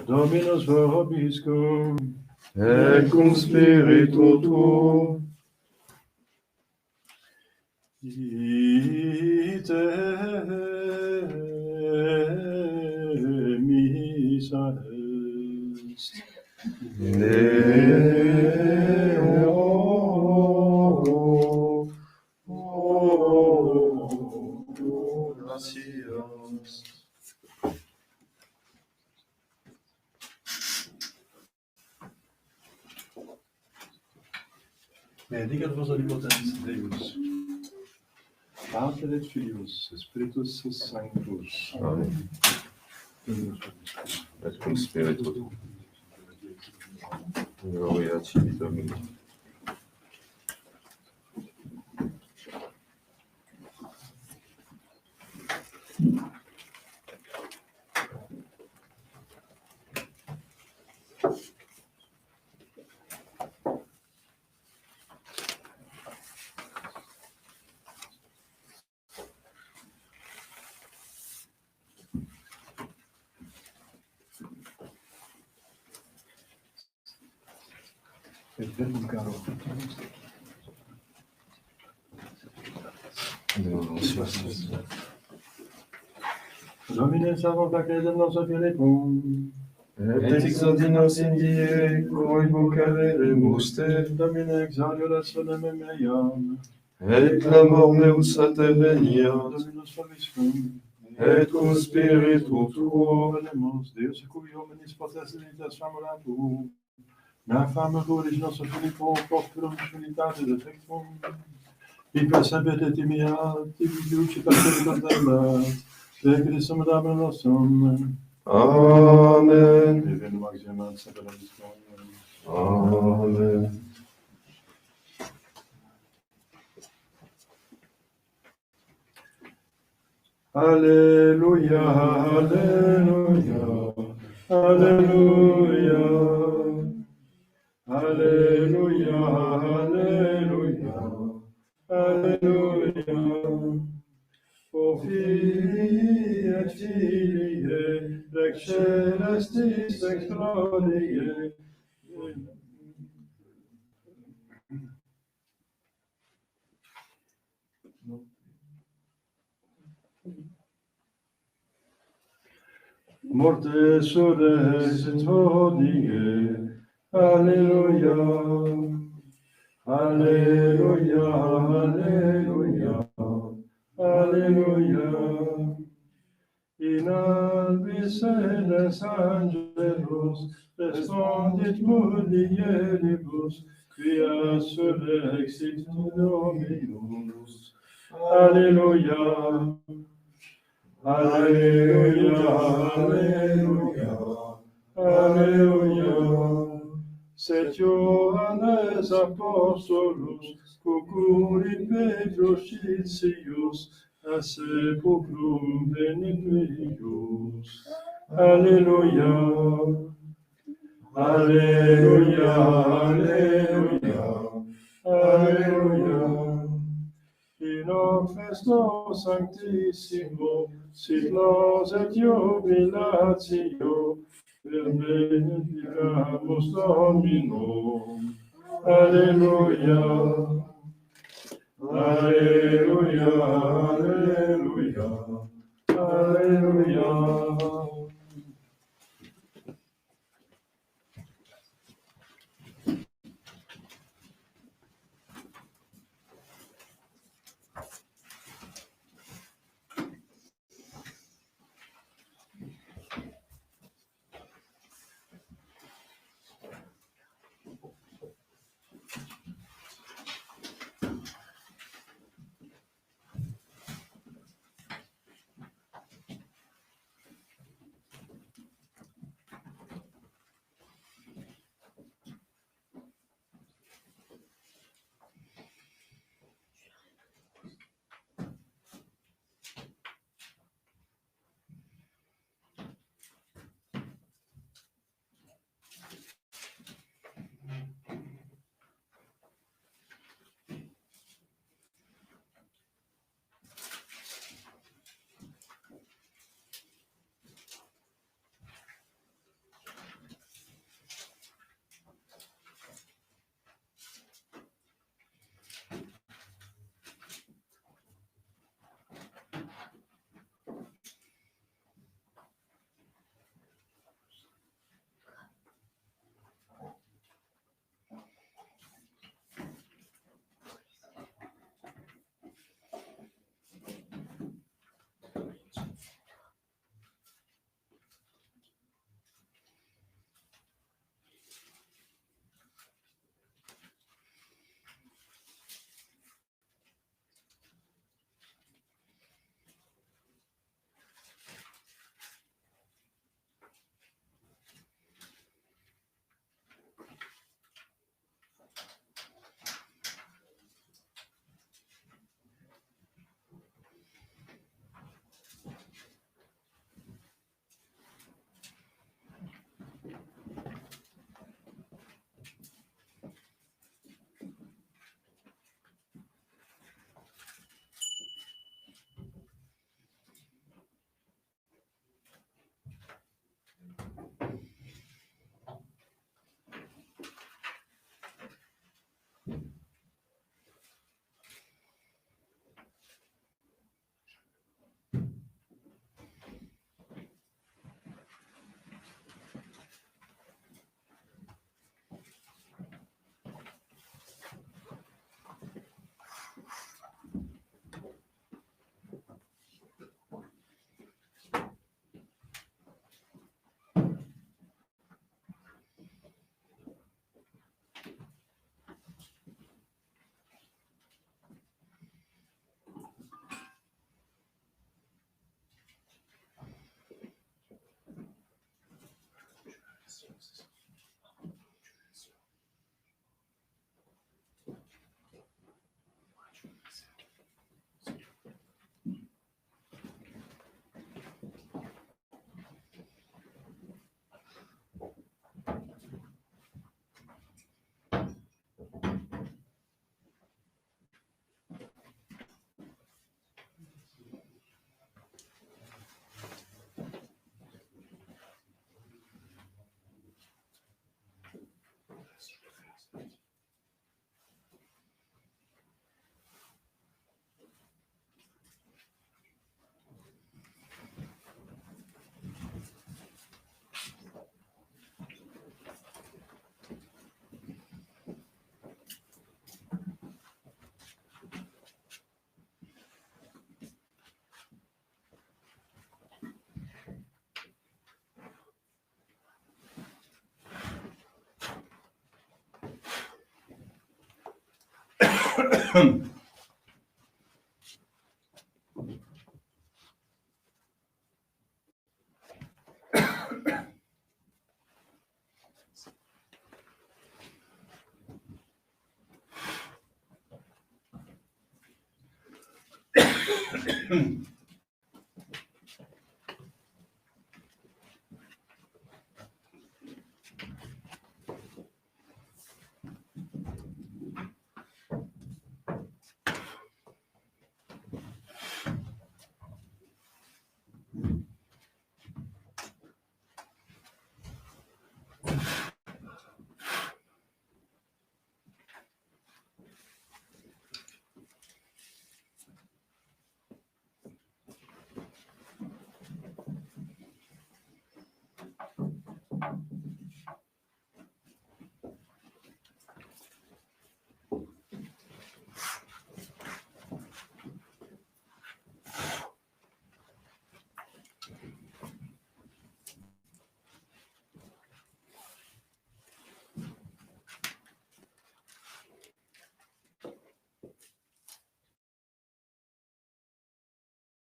Dominus vobiscum, Et cum spiritu tuo, ite missa est. Gracias. Benedicat vos omnipotens Deus, Pater et Filius, Spiritus Sanctus. Amen. Et cum spiritu tuo. Gloria tibi Domine. Et verbum caro. Domine salvum pacem nostrum Philippum, Et exaudinos in die, cui vocaveremus te, Domine exaudio rationem meam, et clamor meus a te veniat, Dominus vobiscum, et cum spiritu tuo, Oremus, Deus cui hominis potestas unitas famulatum, na fama gloriis nostro Philippum, prosperum unitate defectum, et per semper et timia, tibi luce per contempla, per Christum Domine nostrum, Amen. et venum auxilium semper vobiscum. Amen. Alleluia, alleluia, alleluia, alleluia, alleluia, alleluia. O Filii et Filii Lex celestis ex glorie. Morte surrexit hodie. Alleluia. Alleluia. Alleluia. Alleluia. In albis sedes angelos, respondit mulieribus, quia surrexit Dominus. Alleluia. Alleluia. Alleluia. Alleluia. Sed Ioannes apostolus, cuculit Petrus Citius, a sepulcrum venit eius. Alleluia. Alleluia. Alleluia. Alleluia. In hoc festo sanctissimo, sit nos et jubilatio, per benedicamus Dominum. Alleluia. Alleluia. Alleluia. Alleluia.